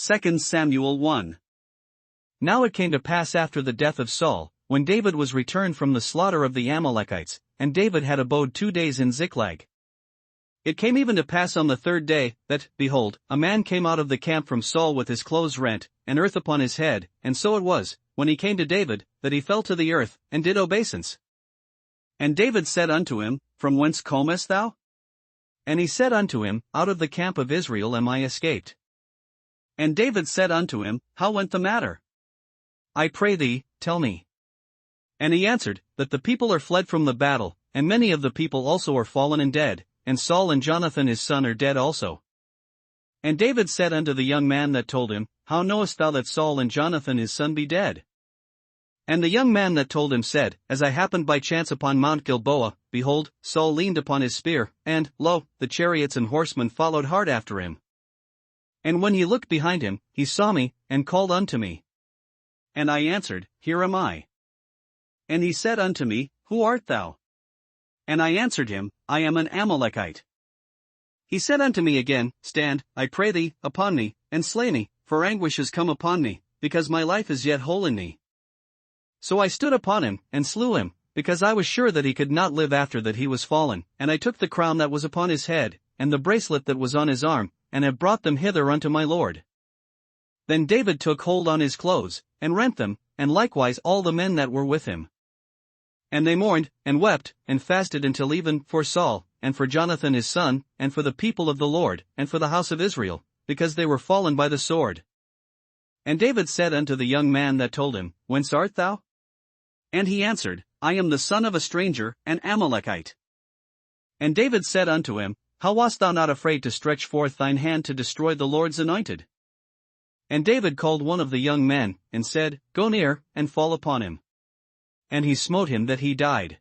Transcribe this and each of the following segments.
2 Samuel 1. Now it came to pass after the death of Saul, when David was returned from the slaughter of the Amalekites, and David had abode 2 days in Ziklag. It came even to pass on the 3rd day, that, behold, a man came out of the camp from Saul with his clothes rent, and earth upon his head, and so it was, when he came to David, that he fell to the earth, and did obeisance. And David said unto him, From whence comest thou? And he said unto him, Out of the camp of Israel am I escaped. And David said unto him, How went the matter? I pray thee, tell me. And he answered, That the people are fled from the battle, and many of the people also are fallen and dead, and Saul and Jonathan his son are dead also. And David said unto the young man that told him, How knowest thou that Saul and Jonathan his son be dead? And the young man that told him said, As I happened by chance upon Mount Gilboa, behold, Saul leaned upon his spear, and, lo, the chariots and horsemen followed hard after him. And when he looked behind him, he saw me, and called unto me. And I answered, Here am I. And he said unto me, Who art thou? And I answered him, I am an Amalekite. He said unto me again, Stand, I pray thee, upon me, and slay me, for anguish is come upon me, because my life is yet whole in me. So I stood upon him, and slew him, because I was sure that he could not live after that he was fallen, and I took the crown that was upon his head, and the bracelet that was on his arm, and have brought them hither unto my lord. Then David took hold on his clothes, and rent them, and likewise all the men that were with him. And they mourned, and wept, and fasted until even, for Saul, and for Jonathan his son, and for the people of the Lord, and for the house of Israel, because they were fallen by the sword. And David said unto the young man that told him, Whence art thou? And he answered, I am the son of a stranger, an Amalekite. And David said unto him, How wast thou not afraid to stretch forth thine hand to destroy the Lord's anointed? And David called one of the young men, and said, Go near, and fall upon him. And he smote him that he died.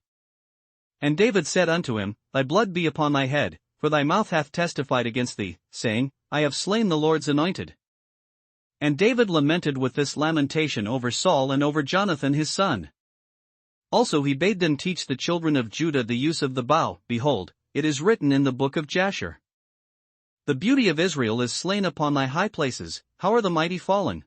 And David said unto him, Thy blood be upon thy head, for thy mouth hath testified against thee, saying, I have slain the Lord's anointed. And David lamented with this lamentation over Saul and over Jonathan his son. Also he bade them teach the children of Judah the use of the bow. Behold, it is written in the book of Jasher. The beauty of Israel is slain upon thy high places, how are the mighty fallen?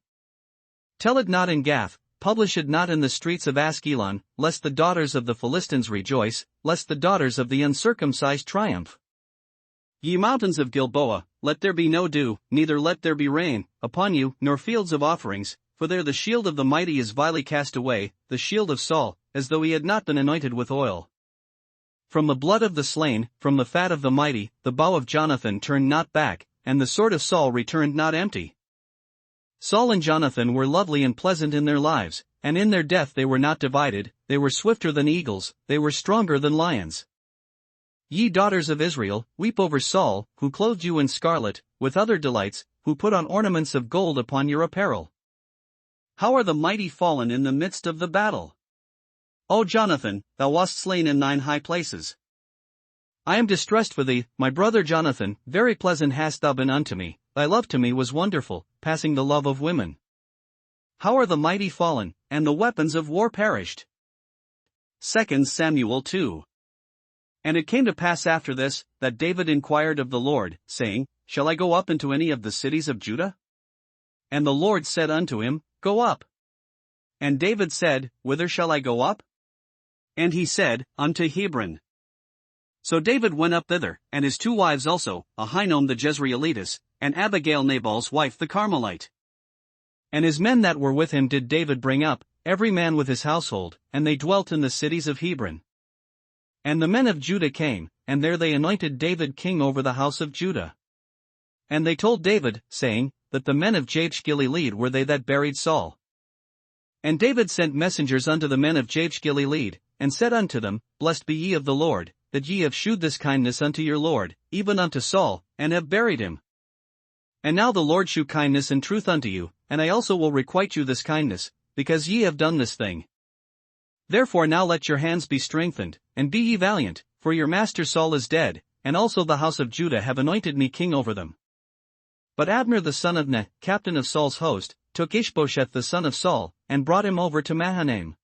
Tell it not in Gath, publish it not in the streets of Askelon, lest the daughters of the Philistines rejoice, lest the daughters of the uncircumcised triumph. Ye mountains of Gilboa, let there be no dew, neither let there be rain, upon you, nor fields of offerings, for there the shield of the mighty is vilely cast away, the shield of Saul, as though he had not been anointed with oil. From the blood of the slain, from the fat of the mighty, the bow of Jonathan turned not back, and the sword of Saul returned not empty. Saul and Jonathan were lovely and pleasant in their lives, and in their death they were not divided, they were swifter than eagles, they were stronger than lions. Ye daughters of Israel, weep over Saul, who clothed you in scarlet, with other delights, who put on ornaments of gold upon your apparel. How are the mighty fallen in the midst of the battle? O Jonathan, thou wast slain in thine high places. I am distressed for thee, my brother Jonathan, very pleasant hast thou been unto me, thy love to me was wonderful, passing the love of women. How are the mighty fallen, and the weapons of war perished? 2 Samuel 2. And it came to pass after this, that David inquired of the Lord, saying, Shall I go up into any of the cities of Judah? And the Lord said unto him, Go up. And David said, Whither shall I go up? And he said, Unto Hebron. So David went up thither, and his 2 wives also, Ahinoam the Jezreelitess, and Abigail Nabal's wife the Carmelite. And his men that were with him did David bring up, every man with his household, and they dwelt in the cities of Hebron. And the men of Judah came, and there they anointed David king over the house of Judah. And they told David, saying, that the men of Jabesh Gilead were they that buried Saul. And David sent messengers unto the men of Jabesh Gilead, and said unto them, Blessed be ye of the Lord, that ye have shewed this kindness unto your Lord, even unto Saul, and have buried him. And now the Lord shew kindness and truth unto you, and I also will requite you this kindness, because ye have done this thing. Therefore now let your hands be strengthened, and be ye valiant, for your master Saul is dead, and also the house of Judah have anointed me king over them. But Abner the son of Ner, captain of Saul's host, took Ishbosheth the son of Saul, and brought him over to Mahanaim.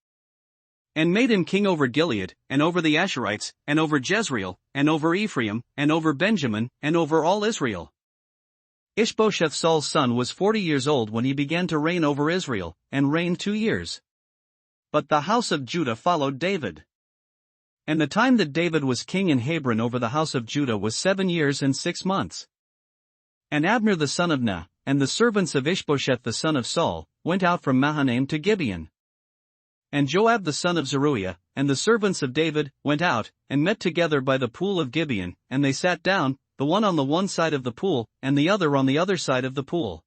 And made him king over Gilead, and over the Asherites, and over Jezreel, and over Ephraim, and over Benjamin, and over all Israel. Ishbosheth Saul's son was 40 years old when he began to reign over Israel, and reigned 2 years. But the house of Judah followed David. And the time that David was king in Hebron over the house of Judah was 7 years and 6 months. And Abner the son of Ner, and the servants of Ishbosheth the son of Saul, went out from Mahanaim to Gibeon. And Joab the son of Zeruiah, and the servants of David, went out, and met together by the pool of Gibeon, and they sat down, the one on the one side of the pool, and the other on the other side of the pool.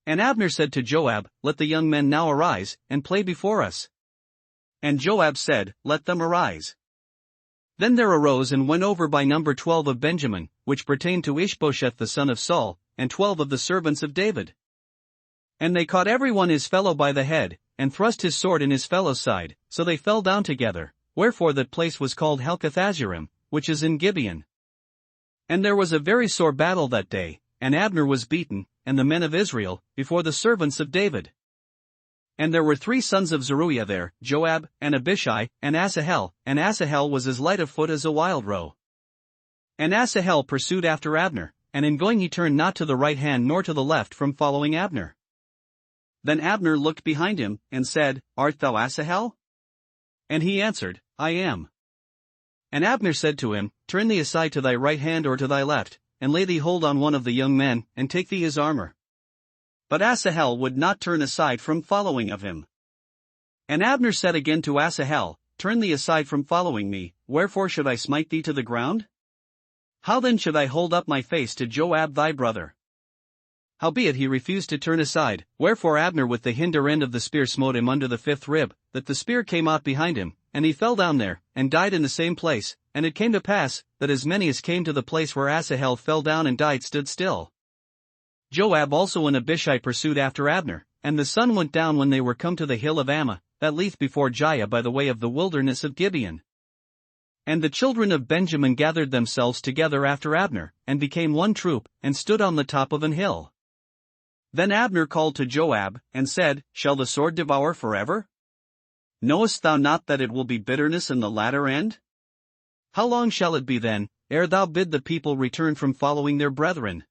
And Abner said to Joab, Let the young men now arise, and play before us. And Joab said, Let them arise. Then there arose and went over by number 12 of Benjamin, which pertained to Ishbosheth the son of Saul, and 12 of the servants of David. And they caught every one his fellow by the head, and thrust his sword in his fellow's side, so they fell down together, wherefore that place was called Helkath-Azzurim, which is in Gibeon. And there was a very sore battle that day, and Abner was beaten, and the men of Israel, before the servants of David. And there were 3 sons of Zeruiah there, Joab, and Abishai, and Asahel was as light of foot as a wild roe. And Asahel pursued after Abner, and in going he turned not to the right hand nor to the left from following Abner. Then Abner looked behind him, and said, Art thou Asahel? And he answered, I am. And Abner said to him, Turn thee aside to thy right hand or to thy left, and lay thee hold on one of the young men, and take thee his armor. But Asahel would not turn aside from following of him. And Abner said again to Asahel, Turn thee aside from following me, wherefore should I smite thee to the ground? How then should I hold up my face to Joab thy brother? Howbeit he refused to turn aside, wherefore Abner with the hinder end of the spear smote him under the 5th rib, that the spear came out behind him, and he fell down there, and died in the same place. And it came to pass, that as many as came to the place where Asahel fell down and died stood still. Joab also and Abishai pursued after Abner, and the sun went down when they were come to the hill of Ammah, that lieth before Giah by the way of the wilderness of Gibeon. And the children of Benjamin gathered themselves together after Abner, and became one troop, and stood on the top of an hill. Then Abner called to Joab, and said, Shall the sword devour forever? Knowest thou not that it will be bitterness in the latter end? How long shall it be then, ere thou bid the people return from following their brethren?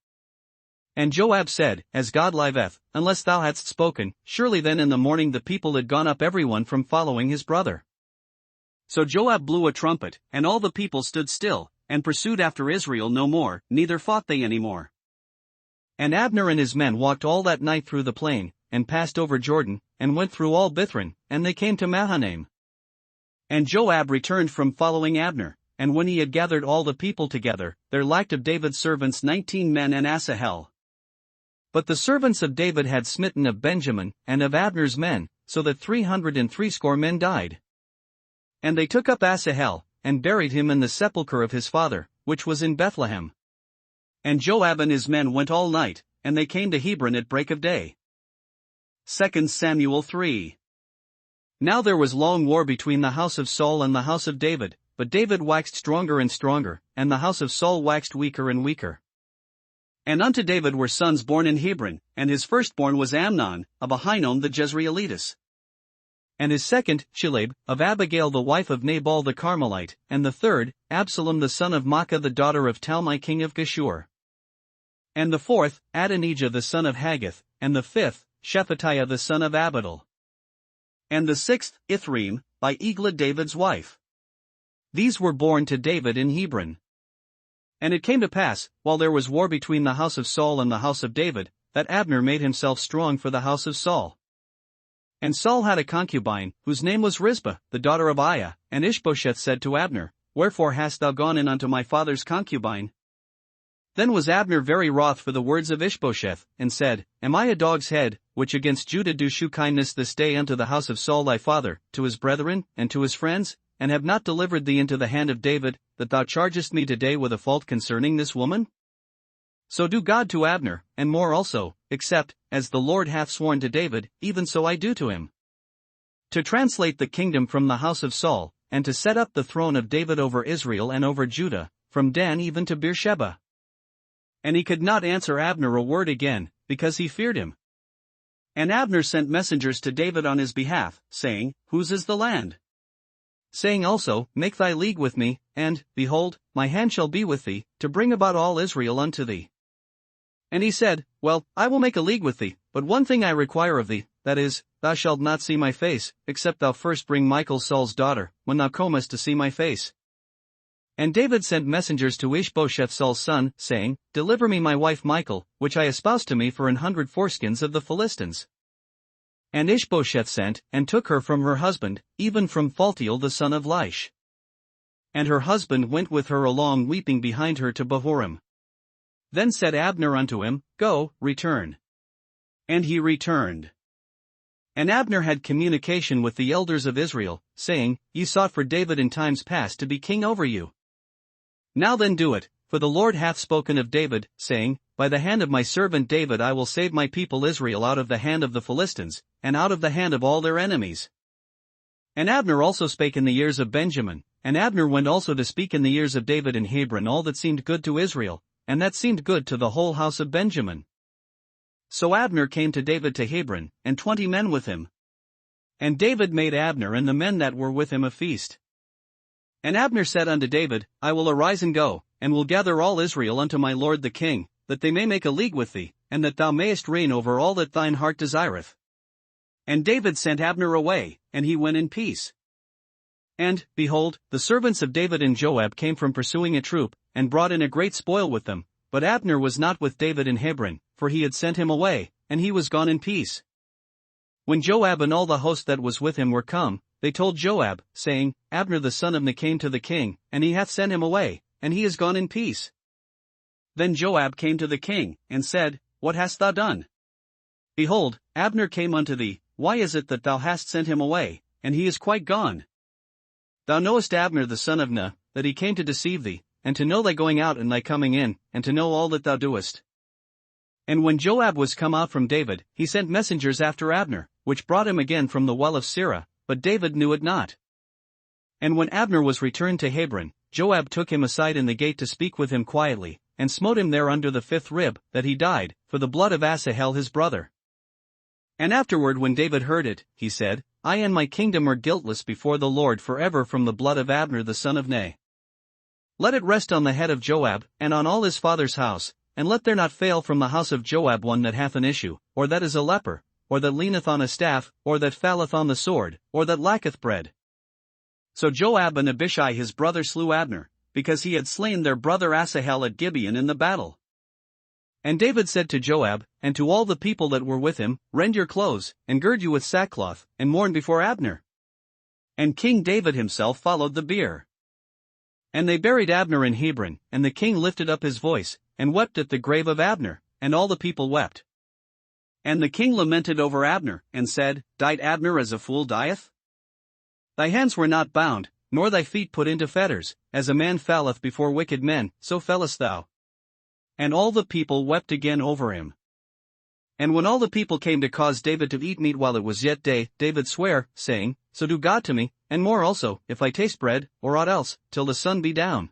And Joab said, As God liveth, unless thou hadst spoken, surely then in the morning the people had gone up every one from following his brother. So Joab blew a trumpet, and all the people stood still, and pursued after Israel no more, neither fought they any more. And Abner and his men walked all that night through the plain, and passed over Jordan, and went through all Bithron, and they came to Mahanaim. And Joab returned from following Abner, and when he had gathered all the people together, there lacked of David's servants 19 men and Asahel. But the servants of David had smitten of Benjamin, and of Abner's men, so that 360 men died. And they took up Asahel, and buried him in the sepulchre of his father, which was in Bethlehem. And Joab and his men went all night, and they came to Hebron at break of day. 2 Samuel 3. Now there was long war between the house of Saul and the house of David, but David waxed stronger and stronger, and the house of Saul waxed weaker and weaker. And unto David were sons born in Hebron, and his firstborn was Amnon, of Ahinoam the Jezreelitess. And his second, Shilab, of Abigail the wife of Nabal the Carmelite, and the third, Absalom the son of Maacah the daughter of Talmai king of Geshur. And the fourth, Adonijah the son of Haggith, and the fifth, Shephatiah the son of Abidal. And the sixth, Ithream, by Eglah David's wife. These were born to David in Hebron. And it came to pass, while there was war between the house of Saul and the house of David, that Abner made himself strong for the house of Saul. And Saul had a concubine, whose name was Rizpah, the daughter of Aiah, and Ishbosheth said to Abner, Wherefore hast thou gone in unto my father's concubine? Then was Abner very wroth for the words of Ishbosheth, and said, Am I a dog's head, which against Judah do shew kindness this day unto the house of Saul thy father, to his brethren, and to his friends, and have not delivered thee into the hand of David, that thou chargest me today with a fault concerning this woman? So do God to Abner, and more also, except, as the Lord hath sworn to David, even so I do to him. To translate the kingdom from the house of Saul, and to set up the throne of David over Israel and over Judah, from Dan even to Beersheba. And he could not answer Abner a word again, because he feared him. And Abner sent messengers to David on his behalf, saying, Whose is the land? Saying also, Make thy league with me, and, behold, my hand shall be with thee, to bring about all Israel unto thee. And he said, Well, I will make a league with thee, but one thing I require of thee, that is, thou shalt not see my face, except thou first bring Michal Saul's daughter, when thou comest to see my face. And David sent messengers to Ishbosheth Saul's son, saying, Deliver me my wife Michal, which I espoused to me for 100 foreskins of the Philistines. And Ishbosheth sent, and took her from her husband, even from Phaltiel the son of Laish. And her husband went with her along weeping behind her to Bahurim. Then said Abner unto him, Go, return. And he returned. And Abner had communication with the elders of Israel, saying, Ye sought for David in times past to be king over you. Now then do it, for the Lord hath spoken of David, saying, By the hand of my servant David I will save my people Israel out of the hand of the Philistines, and out of the hand of all their enemies. And Abner also spake in the ears of Benjamin, and Abner went also to speak in the ears of David in Hebron all that seemed good to Israel, and that seemed good to the whole house of Benjamin. So Abner came to David to Hebron, and 20 men with him. And David made Abner and the men that were with him a feast. And Abner said unto David, I will arise and go, and will gather all Israel unto my lord the king, that they may make a league with thee, and that thou mayest reign over all that thine heart desireth. And David sent Abner away, and he went in peace. And, behold, the servants of David and Joab came from pursuing a troop, and brought in a great spoil with them, but Abner was not with David in Hebron, for he had sent him away, and he was gone in peace. When Joab and all the host that was with him were come, they told Joab, saying, Abner the son of Ner came to the king, and he hath sent him away, and he is gone in peace. Then Joab came to the king, and said, What hast thou done? Behold, Abner came unto thee, why is it that thou hast sent him away, and he is quite gone? Thou knowest Abner the son of Ner, that he came to deceive thee, and to know thy going out and thy coming in, and to know all that thou doest. And when Joab was come out from David, he sent messengers after Abner, which brought him again from the well of Sirah, but David knew it not. And when Abner was returned to Hebron, Joab took him aside in the gate to speak with him quietly, and smote him there under the 5th rib, that he died, for the blood of Asahel his brother. And afterward when David heard it, he said, I and my kingdom are guiltless before the Lord forever from the blood of Abner the son of Ner. Let it rest on the head of Joab, and on all his father's house, and let there not fail from the house of Joab one that hath an issue, or that is a leper, or that leaneth on a staff, or that falleth on the sword, or that lacketh bread. So Joab and Abishai his brother slew Abner, because he had slain their brother Asahel at Gibeon in the battle. And David said to Joab, and to all the people that were with him, Rend your clothes, and gird you with sackcloth, and mourn before Abner. And King David himself followed the bier. And they buried Abner in Hebron, and the king lifted up his voice, and wept at the grave of Abner, and all the people wept. And the king lamented over Abner, and said, Died Abner as a fool dieth? Thy hands were not bound, nor thy feet put into fetters, as a man falleth before wicked men, so fellest thou. And all the people wept again over him. And when all the people came to cause David to eat meat while it was yet day, David sware, saying, So do God to me, and more also, if I taste bread, or aught else, till the sun be down.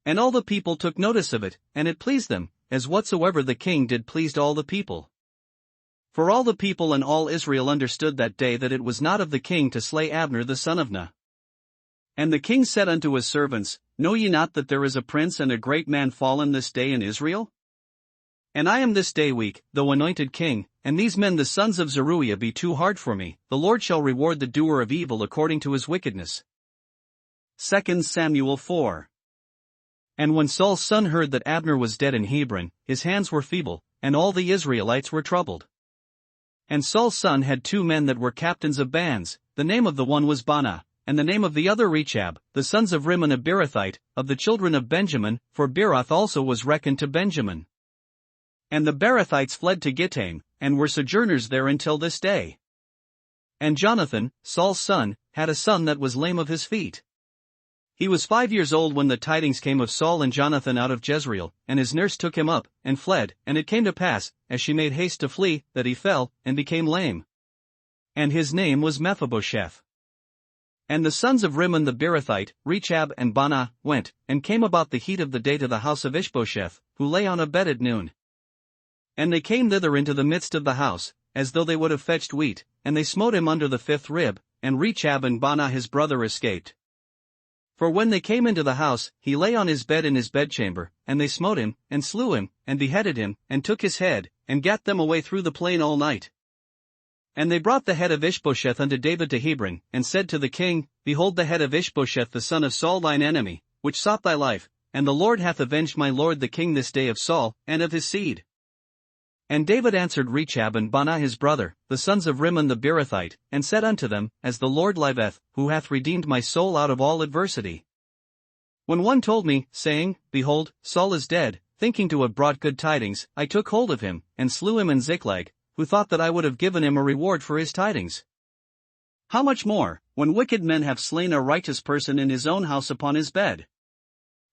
And all the people took notice of it, and it pleased them, as whatsoever the king did pleased all the people. For all the people and all Israel understood that day that it was not of the king to slay Abner the son of Ner. And the king said unto his servants, Know ye not that there is a prince and a great man fallen this day in Israel? And I am this day weak, though anointed king, and these men the sons of Zeruiah be too hard for me. The Lord shall reward the doer of evil according to his wickedness. 2 Samuel 4. And when Saul's son heard that Abner was dead in Hebron, his hands were feeble, and all the Israelites were troubled. And Saul's son had 2 men that were captains of bands, the name of the one was Baanah, and the name of the other Rechab, the sons of Rimmon a Beerothite, of the children of Benjamin, for Beeroth also was reckoned to Benjamin. And the Beerothites fled to Gittaim, and were sojourners there until this day. And Jonathan, Saul's son, had a son that was lame of his feet. He was 5 years old when the tidings came of Saul and Jonathan out of Jezreel, and his nurse took him up, and fled, and it came to pass, as she made haste to flee, that he fell, and became lame. And his name was Mephibosheth. And the sons of Rimmon the Beerothite, Rechab and Baanah, went, and came about the heat of the day to the house of Ishbosheth, who lay on a bed at noon. And they came thither into the midst of the house, as though they would have fetched wheat, and they smote him under the 5th rib, and Rechab and Baanah his brother escaped. For when they came into the house, he lay on his bed in his bedchamber, and they smote him, and slew him, and beheaded him, and took his head, and gat them away through the plain all night. And they brought the head of Ishbosheth unto David to Hebron, and said to the king, Behold the head of Ishbosheth the son of Saul thine enemy, which sought thy life, and the Lord hath avenged my lord the king this day of Saul, and of his seed. And David answered Rechab and Baanah his brother, the sons of Rimmon the Beerothite, and said unto them, As the Lord liveth, who hath redeemed my soul out of all adversity. When one told me, saying, Behold, Saul is dead, thinking to have brought good tidings, I took hold of him, and slew him in Ziklag, who thought that I would have given him a reward for his tidings. How much more, when wicked men have slain a righteous person in his own house upon his bed?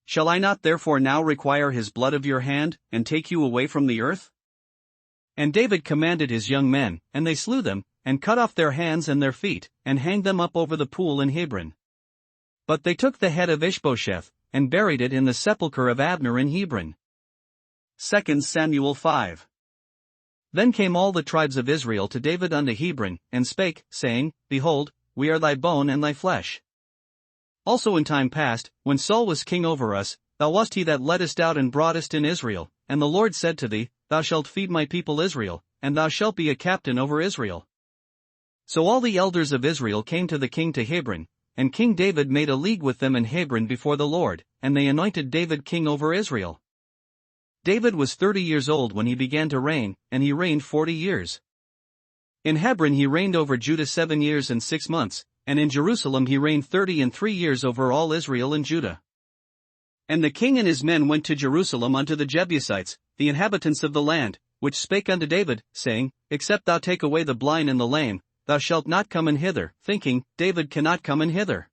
Shall I not therefore now require his blood of your hand, and take you away from the earth? And David commanded his young men, and they slew them, and cut off their hands and their feet, and hanged them up over the pool in Hebron. But they took the head of Ishbosheth, and buried it in the sepulchre of Abner in Hebron. 2 Samuel 5. Then came all the tribes of Israel to David unto Hebron, and spake, saying, Behold, we are thy bone and thy flesh. Also in time past, when Saul was king over us, thou wast he that leddest out and broughtest in Israel, and the Lord said to thee, Thou shalt feed my people Israel, and thou shalt be a captain over Israel. So all the elders of Israel came to the king to Hebron, and King David made a league with them in Hebron before the Lord, and they anointed David king over Israel. David was 30 years old when he began to reign, and he reigned 40 years. In Hebron he reigned over Judah 7 years and 6 months, and in Jerusalem he reigned 33 years over all Israel and Judah. And the king and his men went to Jerusalem unto the Jebusites, the inhabitants of the land, which spake unto David, saying, Except thou take away the blind and the lame, thou shalt not come in hither, thinking, David cannot come in hither.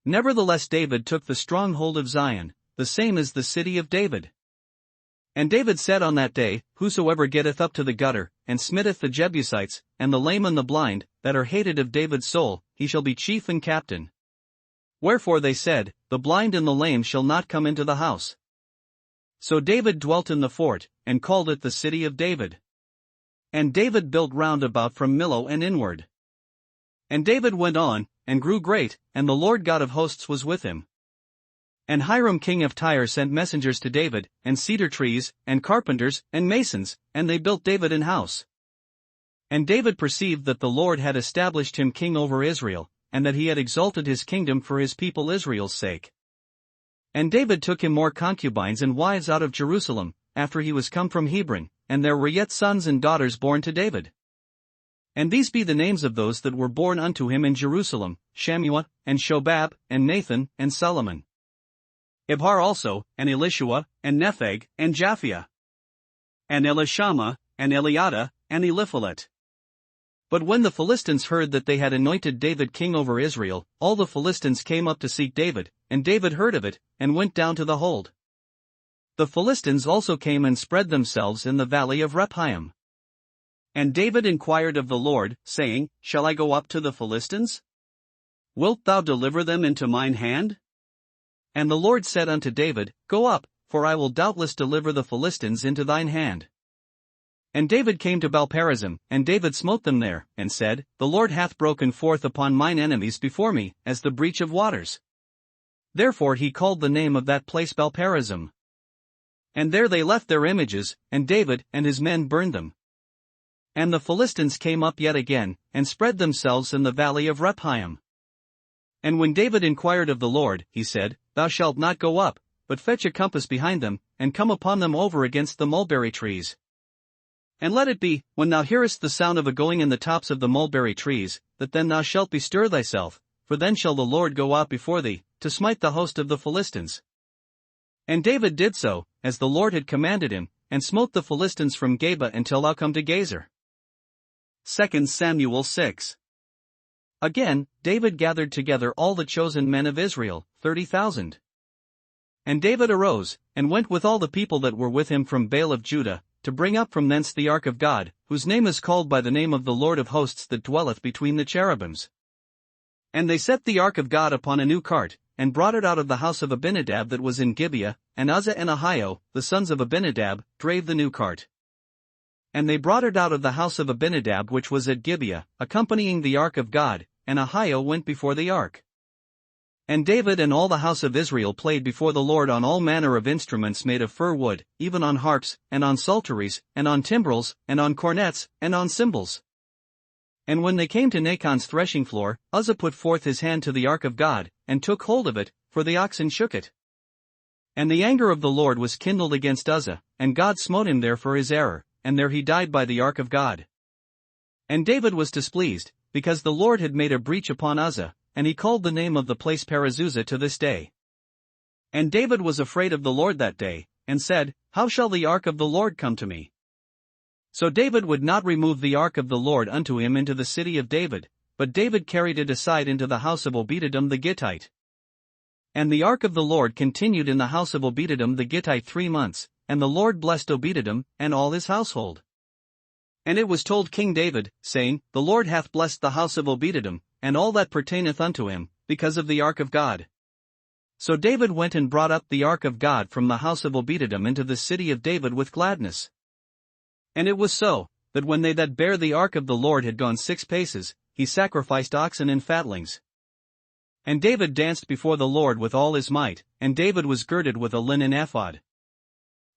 Nevertheless David took the stronghold of Zion, the same as the city of David. And David said on that day, Whosoever getteth up to the gutter, and smitteth the Jebusites, and the lame and the blind, that are hated of David's soul, he shall be chief and captain. Wherefore they said, The blind and the lame shall not come into the house. So David dwelt in the fort, and called it the city of David. And David built round about from Millo and inward. And David went on, and grew great, and the Lord God of hosts was with him. And Hiram king of Tyre sent messengers to David, and cedar trees, and carpenters, and masons, and they built David an house. And David perceived that the Lord had established him king over Israel, and that he had exalted his kingdom for his people Israel's sake. And David took him more concubines and wives out of Jerusalem, after he was come from Hebron, and there were yet sons and daughters born to David. And these be the names of those that were born unto him in Jerusalem, Shammua, and Shobab, and Nathan, and Solomon. Ibhar also, and Elishua, and Nepheg, and Japhia, and Elishama, and Eliada, and Eliphalet. But when the Philistines heard that they had anointed David king over Israel, all the Philistines came up to seek David, and David heard of it, and went down to the hold. The Philistines also came and spread themselves in the valley of Rephaim. And David inquired of the Lord, saying, Shall I go up to the Philistines? Wilt thou deliver them into mine hand? And the Lord said unto David, Go up, for I will doubtless deliver the Philistines into thine hand. And David came to Baal-perazim, and David smote them there, and said, The Lord hath broken forth upon mine enemies before me, as the breach of waters. Therefore he called the name of that place Baal-perazim. And there they left their images, and David and his men burned them. And the Philistines came up yet again, and spread themselves in the valley of Rephaim. And when David inquired of the Lord, he said, Thou shalt not go up, but fetch a compass behind them, and come upon them over against the mulberry trees. And let it be, when thou hearest the sound of a going in the tops of the mulberry trees, that then thou shalt bestir thyself, for then shall the Lord go out before thee, to smite the host of the Philistines. And David did so, as the Lord had commanded him, and smote the Philistines from Geba until thou come to Gazer. 2 Samuel 6. Again, David gathered together all the chosen men of Israel, 30,000. And David arose, and went with all the people that were with him from Baal of Judah, to bring up from thence the ark of God, whose name is called by the name of the Lord of hosts that dwelleth between the cherubims. And they set the ark of God upon a new cart, and brought it out of the house of Abinadab that was in Gibeah, and Uzzah and Ahio, the sons of Abinadab, drave the new cart. And they brought it out of the house of Abinadab which was at Gibeah, accompanying the ark of God, and Ahio went before the ark. And David and all the house of Israel played before the Lord on all manner of instruments made of fir wood, even on harps, and on psalteries, and on timbrels, and on cornets, and on cymbals. And when they came to Nachon's threshing floor, Uzzah put forth his hand to the ark of God, and took hold of it, for the oxen shook it. And the anger of the Lord was kindled against Uzzah, and God smote him there for his error, and there he died by the ark of God. And David was displeased, because the Lord had made a breach upon Uzzah, and he called the name of the place Perazuzah to this day. And David was afraid of the Lord that day, and said, How shall the ark of the Lord come to me? So David would not remove the ark of the Lord unto him into the city of David, but David carried it aside into the house of Obededom the Gittite. And the ark of the Lord continued in the house of Obededom the Gittite 3 months, and the Lord blessed Obededom, and all his household. And it was told King David, saying, The Lord hath blessed the house of Obededom, and all that pertaineth unto him, because of the ark of God. So David went and brought up the ark of God from the house of Obededom into the city of David with gladness. And it was so, that when they that bare the ark of the Lord had gone 6 paces, he sacrificed oxen and fatlings. And David danced before the Lord with all his might, and David was girded with a linen ephod.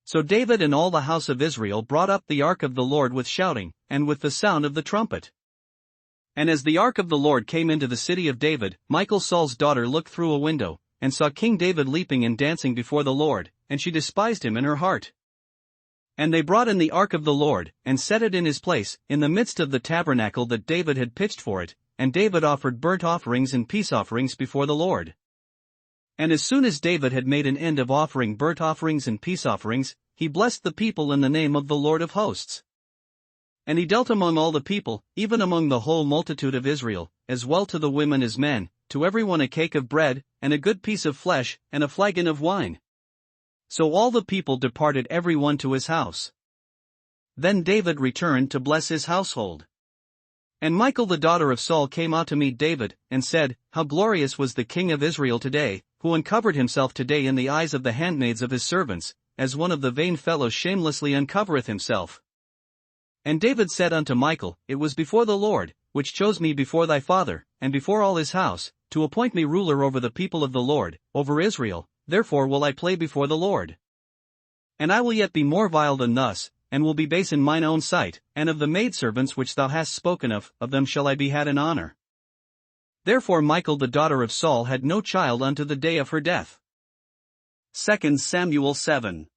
So David and all the house of Israel brought up the ark of the Lord with shouting, and with the sound of the trumpet. And as the ark of the Lord came into the city of David, Michal Saul's daughter looked through a window, and saw King David leaping and dancing before the Lord, and she despised him in her heart. And they brought in the ark of the Lord, and set it in his place, in the midst of the tabernacle that David had pitched for it, and David offered burnt offerings and peace offerings before the Lord. And as soon as David had made an end of offering burnt offerings and peace offerings, he blessed the people in the name of the Lord of hosts. And he dealt among all the people, even among the whole multitude of Israel, as well to the women as men, to every one a cake of bread, and a good piece of flesh, and a flagon of wine. So all the people departed every one to his house. Then David returned to bless his household. And Michal the daughter of Saul came out to meet David, and said, How glorious was the king of Israel today, who uncovered himself today in the eyes of the handmaids of his servants, as one of the vain fellows shamelessly uncovereth himself. And David said unto Michal, It was before the Lord, which chose me before thy father, and before all his house, to appoint me ruler over the people of the Lord, over Israel, therefore will I play before the Lord. And I will yet be more vile than thus, and will be base in mine own sight, and of the maidservants which thou hast spoken of them shall I be had in honor. Therefore Michal the daughter of Saul had no child unto the day of her death. 2 Samuel 7.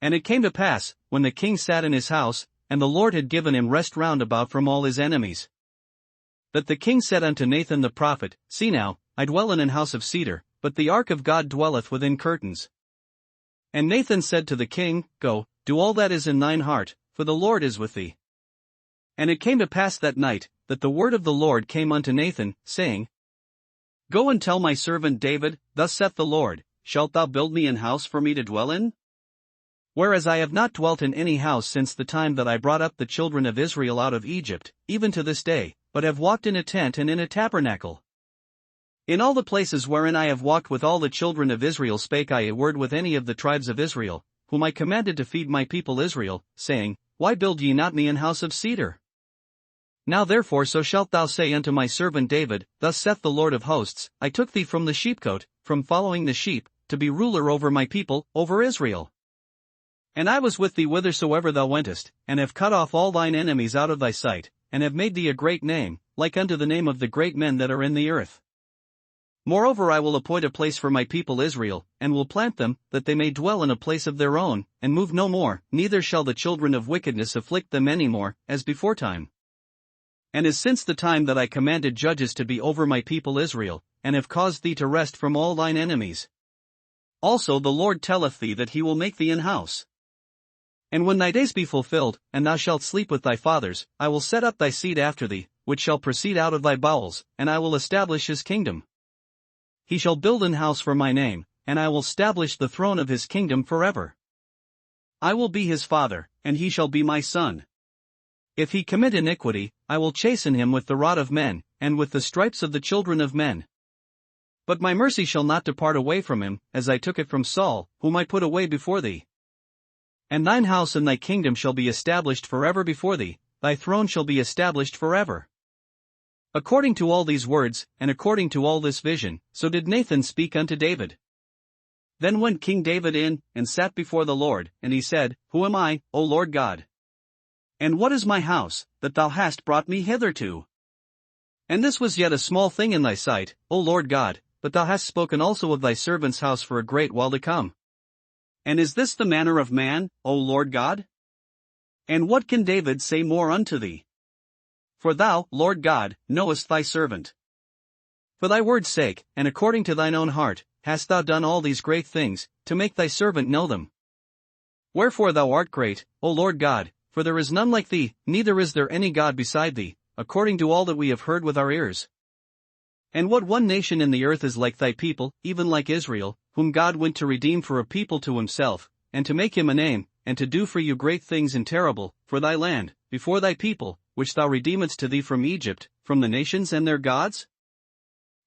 And it came to pass, when the king sat in his house, and the Lord had given him rest round about from all his enemies, that the king said unto Nathan the prophet, See now, I dwell in an house of cedar, but the ark of God dwelleth within curtains. And Nathan said to the king, Go, do all that is in thine heart, for the Lord is with thee. And it came to pass that night, that the word of the Lord came unto Nathan, saying, Go and tell my servant David, Thus saith the Lord, Shalt thou build me an house for me to dwell in? Whereas I have not dwelt in any house since the time that I brought up the children of Israel out of Egypt, even to this day, but have walked in a tent and in a tabernacle. In all the places wherein I have walked with all the children of Israel spake I a word with any of the tribes of Israel, whom I commanded to feed my people Israel, saying, Why build ye not me an house of cedar? Now therefore so shalt thou say unto my servant David, Thus saith the Lord of hosts, I took thee from the sheepcote, from following the sheep, to be ruler over my people, over Israel. And I was with thee whithersoever thou wentest, and have cut off all thine enemies out of thy sight, and have made thee a great name, like unto the name of the great men that are in the earth. Moreover I will appoint a place for my people Israel, and will plant them, that they may dwell in a place of their own, and move no more, neither shall the children of wickedness afflict them any more, as beforetime. And as since the time that I commanded judges to be over my people Israel, and have caused thee to rest from all thine enemies. Also the Lord telleth thee that he will make thee an house. And when thy days be fulfilled, and thou shalt sleep with thy fathers, I will set up thy seed after thee, which shall proceed out of thy bowels, and I will establish his kingdom. He shall build an house for my name, and I will establish the throne of his kingdom forever. I will be his father, and he shall be my son. If he commit iniquity, I will chasten him with the rod of men, and with the stripes of the children of men. But my mercy shall not depart away from him, as I took it from Saul, whom I put away before thee. And thine house and thy kingdom shall be established forever before thee, thy throne shall be established forever. According to all these words, and according to all this vision, so did Nathan speak unto David. Then went King David in, and sat before the Lord, and he said, Who am I, O Lord God? And what is my house, that thou hast brought me hitherto? And this was yet a small thing in thy sight, O Lord God, but thou hast spoken also of thy servant's house for a great while to come. And is this the manner of man, O Lord God? And what can David say more unto thee? For thou, Lord God, knowest thy servant. For thy word's sake, and according to thine own heart, hast thou done all these great things, to make thy servant know them. Wherefore thou art great, O Lord God, for there is none like thee, neither is there any God beside thee, according to all that we have heard with our ears. And what one nation in the earth is like thy people, even like Israel, whom God went to redeem for a people to himself, and to make him a name, and to do for you great things and terrible, for thy land, before thy people, which thou redeemedst to thee from Egypt, from the nations and their gods?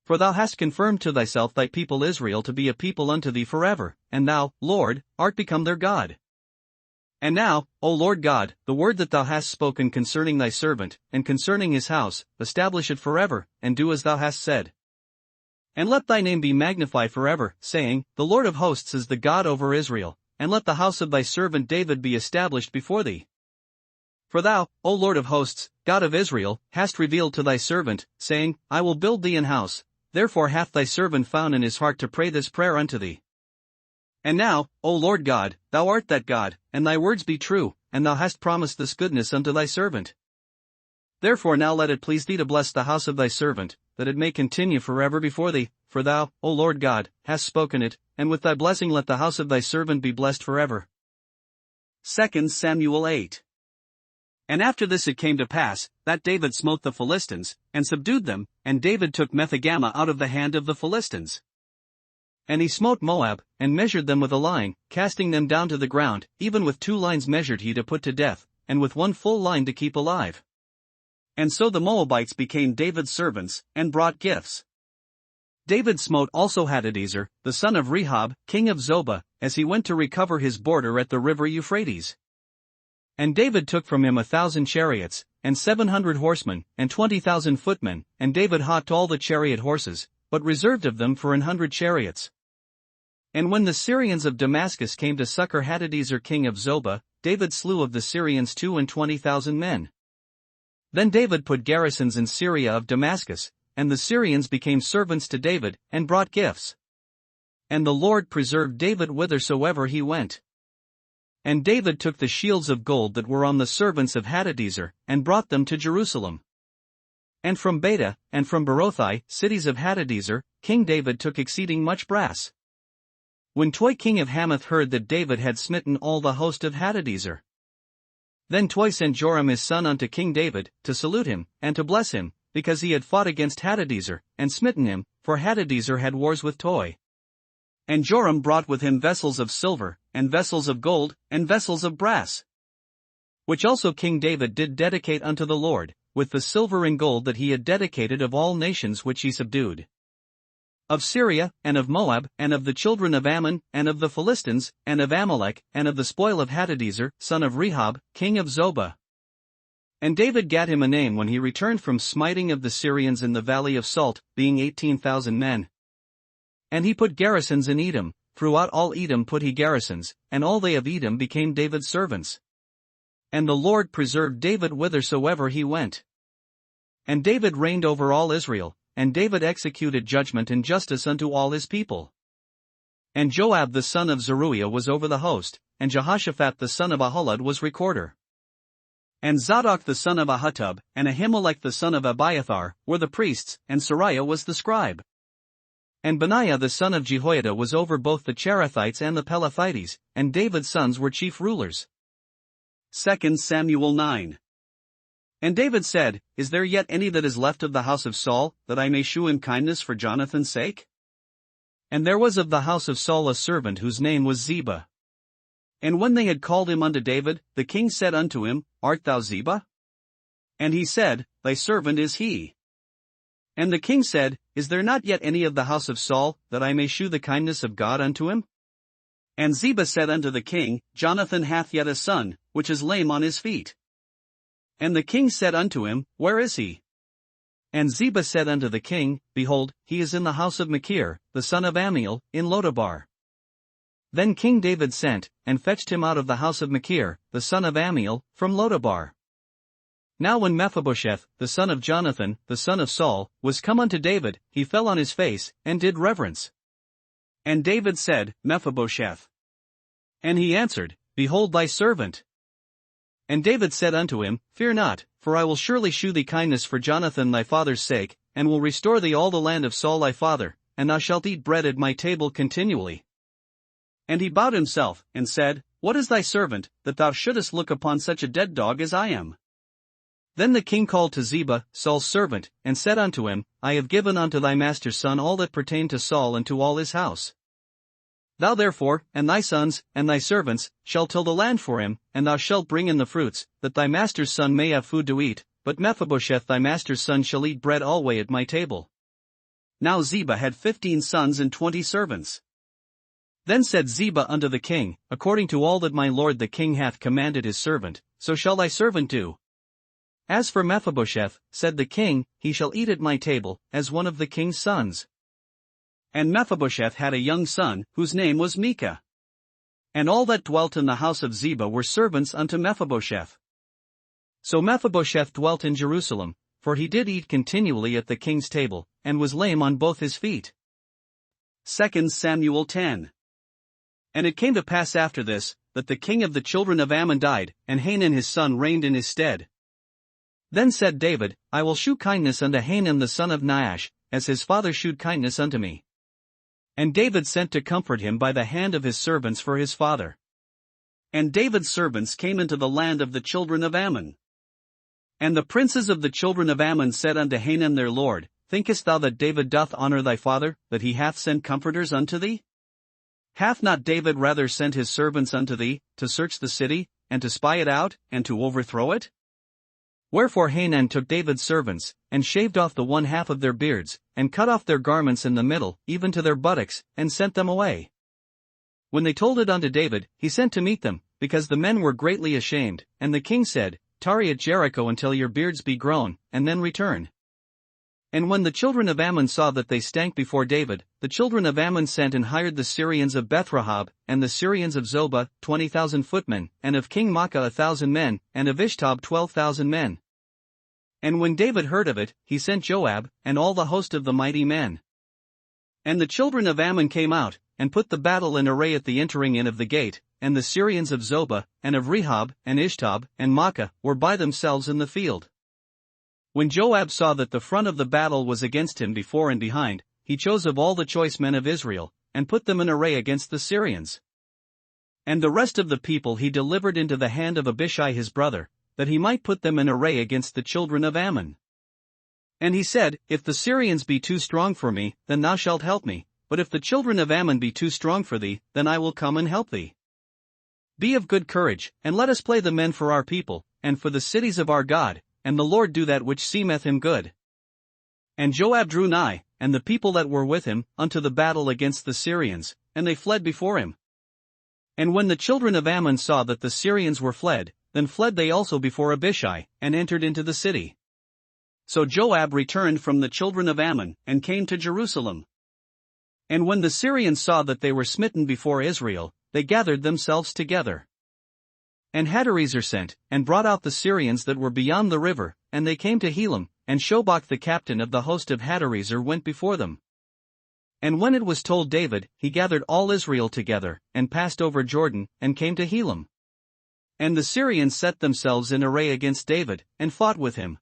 For thou hast confirmed to thyself thy people Israel to be a people unto thee forever, and thou, Lord, art become their God. And now, O Lord God, the word that thou hast spoken concerning thy servant, and concerning his house, establish it forever, and do as thou hast said. And let thy name be magnified forever, saying, The Lord of hosts is the God over Israel, and let the house of thy servant David be established before thee. For thou, O Lord of hosts, God of Israel, hast revealed to thy servant, saying, I will build thee an house, therefore hath thy servant found in his heart to pray this prayer unto thee. And now, O Lord God, thou art that God, and thy words be true, and thou hast promised this goodness unto thy servant. Therefore now let it please thee to bless the house of thy servant, that it may continue forever before thee, for thou, O Lord God, hast spoken it, and with thy blessing let the house of thy servant be blessed forever. 2 Samuel 8. And after this it came to pass, that David smote the Philistines, and subdued them, and David took Methegama out of the hand of the Philistines. And he smote Moab, and measured them with a line, casting them down to the ground, even with 2 lines measured he to put to death, and with 1 full line to keep alive. And so the Moabites became David's servants, and brought gifts. David smote also Hadadezer, the son of Rehob, king of Zobah, as he went to recover his border at the river Euphrates. And David took from him 1,000 chariots, and 700 horsemen, and 20,000 footmen, and David hought all the chariot horses, but reserved of them for 100 chariots. And when the Syrians of Damascus came to succor Hadadezer king of Zobah, David slew of the Syrians 22,000 men. Then David put garrisons in Syria of Damascus, and the Syrians became servants to David, and brought gifts. And the Lord preserved David whithersoever he went. And David took the shields of gold that were on the servants of Hadadezer, and brought them to Jerusalem. And from Beta, and from Berothai, cities of Hadadezer, King David took exceeding much brass. When Toi king of Hamath heard that David had smitten all the host of Hadadezer, then Toi sent Joram his son unto King David, to salute him, and to bless him, because he had fought against Hadadezer, and smitten him, for Hadadezer had wars with Toi. And Joram brought with him vessels of silver, and vessels of gold, and vessels of brass, which also King David did dedicate unto the Lord, with the silver and gold that he had dedicated of all nations which he subdued. Of Syria, and of Moab, and of the children of Ammon, and of the Philistines, and of Amalek, and of the spoil of Hadadezer, son of Rehob, king of Zobah. And David gat him a name when he returned from smiting of the Syrians in the valley of Salt, being 18,000 men. And he put garrisons in Edom, throughout all Edom put he garrisons, and all they of Edom became David's servants. And the Lord preserved David whithersoever he went. And David reigned over all Israel, and David executed judgment and justice unto all his people. And Joab the son of Zeruiah was over the host, and Jehoshaphat the son of Ahilud was recorder. And Zadok the son of Ahitub, and Ahimelech the son of Abiathar, were the priests, and Sariah was the scribe. And Benaiah the son of Jehoiada was over both the Cherethites and the Pelethites, and David's sons were chief rulers. 2 Samuel 9. And David said, Is there yet any that is left of the house of Saul, that I may shew him kindness for Jonathan's sake? And there was of the house of Saul a servant whose name was Ziba. And when they had called him unto David, the king said unto him, Art thou Ziba? And he said, Thy servant is he. And the king said, Is there not yet any of the house of Saul, that I may shew the kindness of God unto him? And Ziba said unto the king, Jonathan hath yet a son, which is lame on his feet. And the king said unto him, Where is he? And Ziba said unto the king, Behold, he is in the house of Machir, the son of Ammiel, in Lodabar. Then King David sent, and fetched him out of the house of Machir, the son of Ammiel, from Lodabar. Now when Mephibosheth, the son of Jonathan, the son of Saul, was come unto David, he fell on his face, and did reverence. And David said, Mephibosheth. And he answered, Behold thy servant. And David said unto him, Fear not, for I will surely shew thee kindness for Jonathan thy father's sake, and will restore thee all the land of Saul thy father, and thou shalt eat bread at my table continually. And he bowed himself, and said, What is thy servant, that thou shouldest look upon such a dead dog as I am? Then the king called to Ziba, Saul's servant, and said unto him, I have given unto thy master's son all that pertained to Saul and to all his house. Thou therefore, and thy sons, and thy servants, shall till the land for him, and thou shalt bring in the fruits, that thy master's son may have food to eat, but Mephibosheth thy master's son shall eat bread alway at my table. Now Ziba had 15 sons and 20 servants. Then said Ziba unto the king, According to all that my lord the king hath commanded his servant, so shall thy servant do. As for Mephibosheth, said the king, he shall eat at my table, as one of the king's sons. And Mephibosheth had a young son, whose name was Micah. And all that dwelt in the house of Ziba were servants unto Mephibosheth. So Mephibosheth dwelt in Jerusalem, for he did eat continually at the king's table, and was lame on both his feet. 2 Samuel 10. And it came to pass after this, that the king of the children of Ammon died, and Hanun his son reigned in his stead. Then said David, I will shew kindness unto Hanun the son of Nahash, as his father shewed kindness unto me. And David sent to comfort him by the hand of his servants for his father. And David's servants came into the land of the children of Ammon. And the princes of the children of Ammon said unto Hanun their lord, Thinkest thou that David doth honor thy father, that he hath sent comforters unto thee? Hath not David rather sent his servants unto thee, to search the city, and to spy it out, and to overthrow it? Wherefore Hanun took David's servants, and shaved off the one half of their beards, and cut off their garments in the middle, even to their buttocks, and sent them away. When they told it unto David, he sent to meet them, because the men were greatly ashamed, and the king said, Tarry at Jericho until your beards be grown, and then return. And when the children of Ammon saw that they stank before David, the children of Ammon sent and hired the Syrians of Bethrahab, and the Syrians of Zobah, 20,000 footmen, and of King Maacah 1,000 men, and of Ishtob 12,000 men. And when David heard of it, he sent Joab, and all the host of the mighty men. And the children of Ammon came out, and put the battle in array at the entering in of the gate, and the Syrians of Zobah, and of Rehob, and Ishtob, and Maacah, were by themselves in the field. When Joab saw that the front of the battle was against him before and behind, he chose of all the choice men of Israel, and put them in array against the Syrians. And the rest of the people he delivered into the hand of Abishai his brother, that he might put them in array against the children of Ammon. And he said, If the Syrians be too strong for me, then thou shalt help me, but if the children of Ammon be too strong for thee, then I will come and help thee. Be of good courage, and let us play the men for our people, and for the cities of our God, and the Lord do that which seemeth him good. And Joab drew nigh, and the people that were with him, unto the battle against the Syrians, and they fled before him. And when the children of Ammon saw that the Syrians were fled, then fled they also before Abishai, and entered into the city. So Joab returned from the children of Ammon, and came to Jerusalem. And when the Syrians saw that they were smitten before Israel, they gathered themselves together. And Hadarezer sent, and brought out the Syrians that were beyond the river, and they came to Helam, and Shobach the captain of the host of Hadarezer went before them. And when it was told David, he gathered all Israel together, and passed over Jordan, and came to Helam. And the Syrians set themselves in array against David, and fought with him.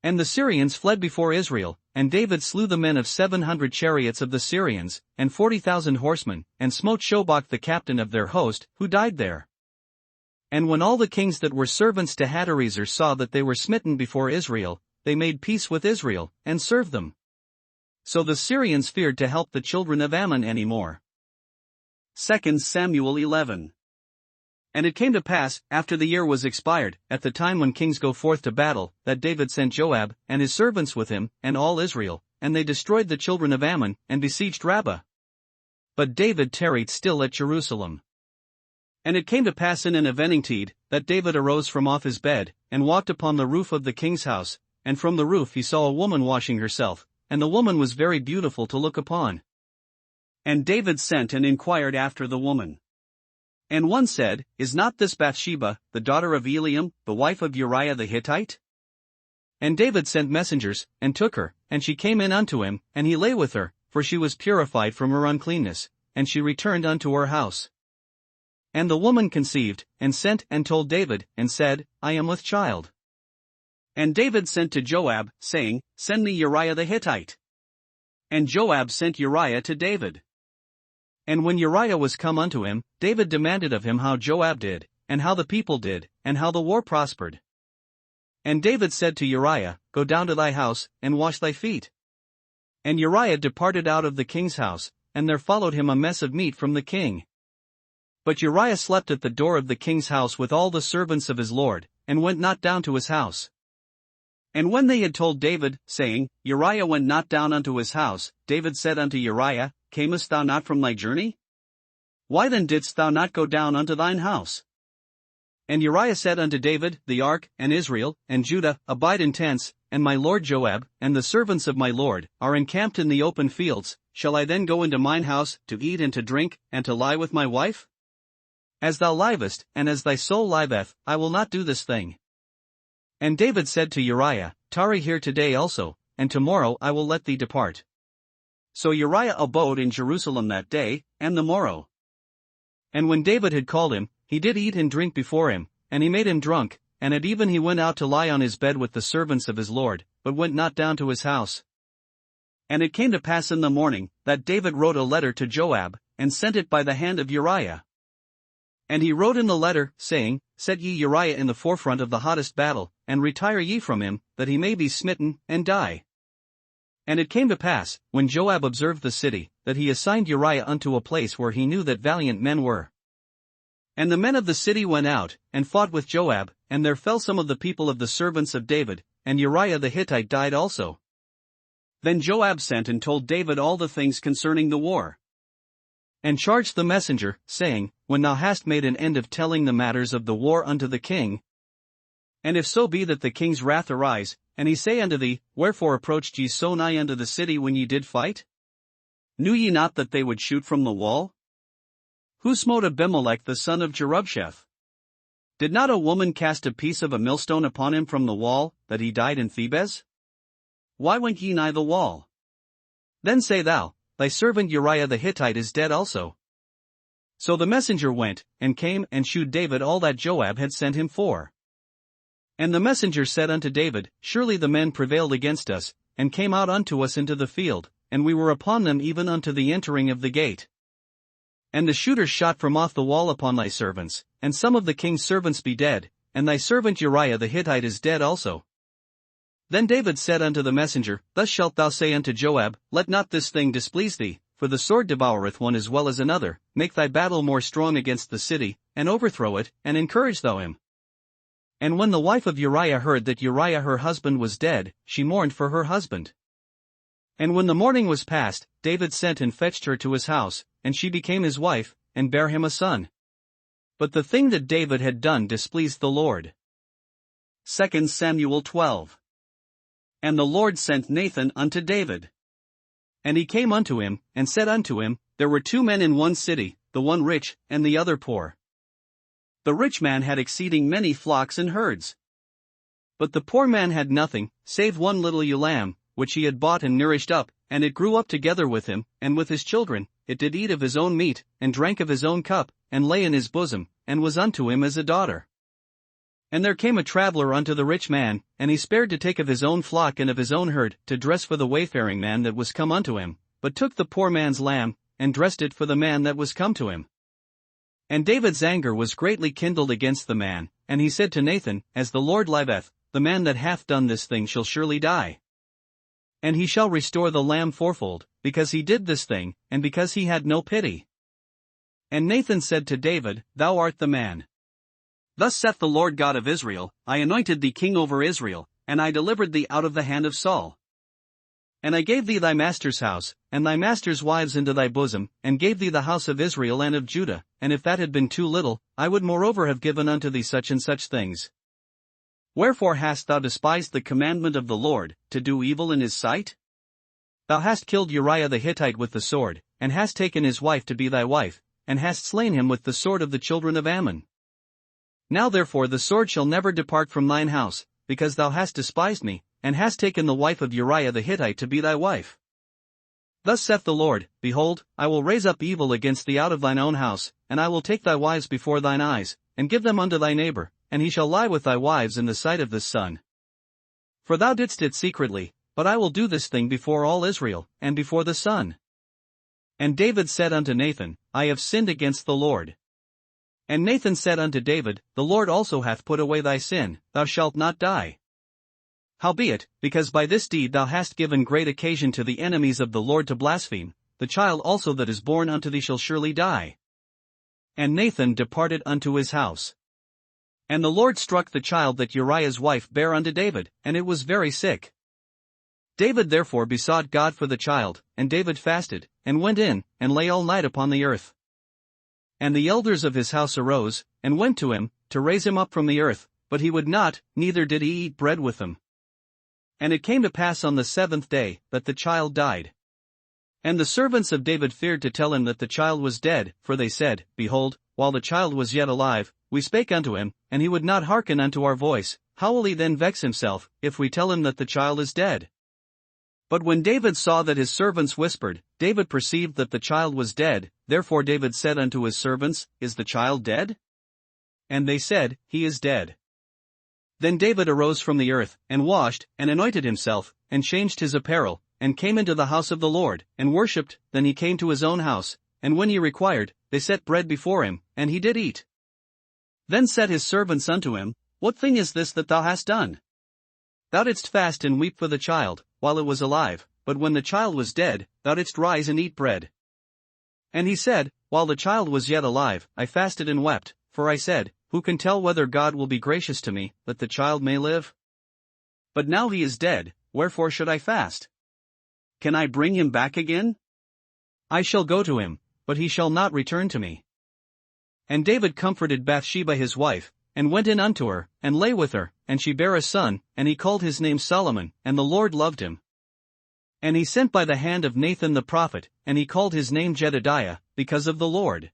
And the Syrians fled before Israel, and David slew the men of 700 chariots of the Syrians, and 40,000 horsemen, and smote Shobach the captain of their host, who died there. And when all the kings that were servants to Hadarezer saw that they were smitten before Israel, they made peace with Israel, and served them. So the Syrians feared to help the children of Ammon any more. 2 Samuel 11. And it came to pass, after the year was expired, at the time when kings go forth to battle, that David sent Joab, and his servants with him, and all Israel, and they destroyed the children of Ammon, and besieged Rabbah. But David tarried still at Jerusalem. And it came to pass in an eveningtide, that David arose from off his bed, and walked upon the roof of the king's house, and from the roof he saw a woman washing herself, and the woman was very beautiful to look upon. And David sent and inquired after the woman. And one said, Is not this Bathsheba, the daughter of Eliam, the wife of Uriah the Hittite? And David sent messengers, and took her, and she came in unto him, and he lay with her, for she was purified from her uncleanness, and she returned unto her house. And the woman conceived, and sent and told David, and said, I am with child. And David sent to Joab, saying, Send me Uriah the Hittite. And Joab sent Uriah to David. And when Uriah was come unto him, David demanded of him how Joab did, and how the people did, and how the war prospered. And David said to Uriah, Go down to thy house, and wash thy feet. And Uriah departed out of the king's house, and there followed him a mess of meat from the king. But Uriah slept at the door of the king's house with all the servants of his lord, and went not down to his house. And when they had told David, saying, Uriah went not down unto his house, David said unto Uriah, Camest thou not from thy journey? Why then didst thou not go down unto thine house? And Uriah said unto David, The ark, and Israel, and Judah, abide in tents, and my lord Joab, and the servants of my lord, are encamped in the open fields. Shall I then go into mine house, to eat and to drink, and to lie with my wife? As thou livest, and as thy soul liveth, I will not do this thing. And David said to Uriah, Tarry here today also, and tomorrow I will let thee depart. So Uriah abode in Jerusalem that day, and the morrow. And when David had called him, he did eat and drink before him, and he made him drunk, and at even he went out to lie on his bed with the servants of his lord, but went not down to his house. And it came to pass in the morning, that David wrote a letter to Joab, and sent it by the hand of Uriah. And he wrote in the letter, saying, Set ye Uriah in the forefront of the hottest battle, and retire ye from him, that he may be smitten, and die. And it came to pass, when Joab observed the city, that he assigned Uriah unto a place where he knew that valiant men were. And the men of the city went out, and fought with Joab, and there fell some of the people of the servants of David, and Uriah the Hittite died also. Then Joab sent and told David all the things concerning the war. And charged the messenger, saying, When thou hast made an end of telling the matters of the war unto the king, and if so be that the king's wrath arise, and he say unto thee, Wherefore approached ye so nigh unto the city when ye did fight? Knew ye not that they would shoot from the wall? Who smote Abimelech the son of Jerubsheth? Did not a woman cast a piece of a millstone upon him from the wall, that he died in Thebez? Why went ye nigh the wall? Then say thou, Thy servant Uriah the Hittite is dead also. So the messenger went, and came and shewed David all that Joab had sent him for. And the messenger said unto David, Surely the men prevailed against us, and came out unto us into the field, and we were upon them even unto the entering of the gate. And the shooters shot from off the wall upon thy servants, and some of the king's servants be dead, and thy servant Uriah the Hittite is dead also. Then David said unto the messenger, Thus shalt thou say unto Joab, Let not this thing displease thee, for the sword devoureth one as well as another. Make thy battle more strong against the city, and overthrow it, and encourage thou him. And when the wife of Uriah heard that Uriah her husband was dead, she mourned for her husband. And when the morning was past, David sent and fetched her to his house, and she became his wife, and bare him a son. But the thing that David had done displeased the Lord. 2 Samuel 12. And the Lord sent Nathan unto David. And he came unto him, and said unto him, There were two men in one city, the one rich, and the other poor. The rich man had exceeding many flocks and herds. But the poor man had nothing, save one little ewe lamb, which he had bought and nourished up, and it grew up together with him, and with his children. It did eat of his own meat, and drank of his own cup, and lay in his bosom, and was unto him as a daughter. And there came a traveler unto the rich man, and he spared to take of his own flock and of his own herd, to dress for the wayfaring man that was come unto him, but took the poor man's lamb, and dressed it for the man that was come to him. And David's anger was greatly kindled against the man, and he said to Nathan, As the Lord liveth, the man that hath done this thing shall surely die. And he shall restore the lamb fourfold, because he did this thing, and because he had no pity. And Nathan said to David, Thou art the man. Thus saith the Lord God of Israel, I anointed thee king over Israel, and I delivered thee out of the hand of Saul. And I gave thee thy master's house, and thy master's wives into thy bosom, and gave thee the house of Israel and of Judah, and if that had been too little, I would moreover have given unto thee such and such things. Wherefore hast thou despised the commandment of the Lord, to do evil in his sight? Thou hast killed Uriah the Hittite with the sword, and hast taken his wife to be thy wife, and hast slain him with the sword of the children of Ammon. Now therefore the sword shall never depart from thine house, because thou hast despised me, and hast taken the wife of Uriah the Hittite to be thy wife. Thus saith the Lord, Behold, I will raise up evil against thee out of thine own house, and I will take thy wives before thine eyes, and give them unto thy neighbor, and he shall lie with thy wives in the sight of this sun. For thou didst it secretly, but I will do this thing before all Israel, and before the sun. And David said unto Nathan, I have sinned against the Lord. And Nathan said unto David, The Lord also hath put away thy sin, thou shalt not die. Howbeit, because by this deed thou hast given great occasion to the enemies of the Lord to blaspheme, the child also that is born unto thee shall surely die. And Nathan departed unto his house. And the Lord struck the child that Uriah's wife bare unto David, and it was very sick. David therefore besought God for the child, and David fasted, and went in, and lay all night upon the earth. And the elders of his house arose, and went to him, to raise him up from the earth, but he would not, neither did he eat bread with them. And it came to pass on the 7th day, that the child died. And the servants of David feared to tell him that the child was dead, for they said, Behold, while the child was yet alive, we spake unto him, and he would not hearken unto our voice. How will he then vex himself, if we tell him that the child is dead? But when David saw that his servants whispered, David perceived that the child was dead, therefore David said unto his servants, Is the child dead? And they said, He is dead. Then David arose from the earth, and washed, and anointed himself, and changed his apparel, and came into the house of the Lord, and worshipped. Then he came to his own house, and when he required, they set bread before him, and he did eat. Then said his servants unto him, What thing is this that thou hast done? Thou didst fast and weep for the child, while it was alive, but when the child was dead, thou didst rise and eat bread. And he said, While the child was yet alive, I fasted and wept, for I said, Who can tell whether God will be gracious to me, that the child may live? But now he is dead, wherefore should I fast? Can I bring him back again? I shall go to him, but he shall not return to me. And David comforted Bathsheba his wife, and went in unto her, and lay with her, and she bare a son, and he called his name Solomon, and the Lord loved him. And he sent by the hand of Nathan the prophet, and he called his name Jedediah, because of the Lord.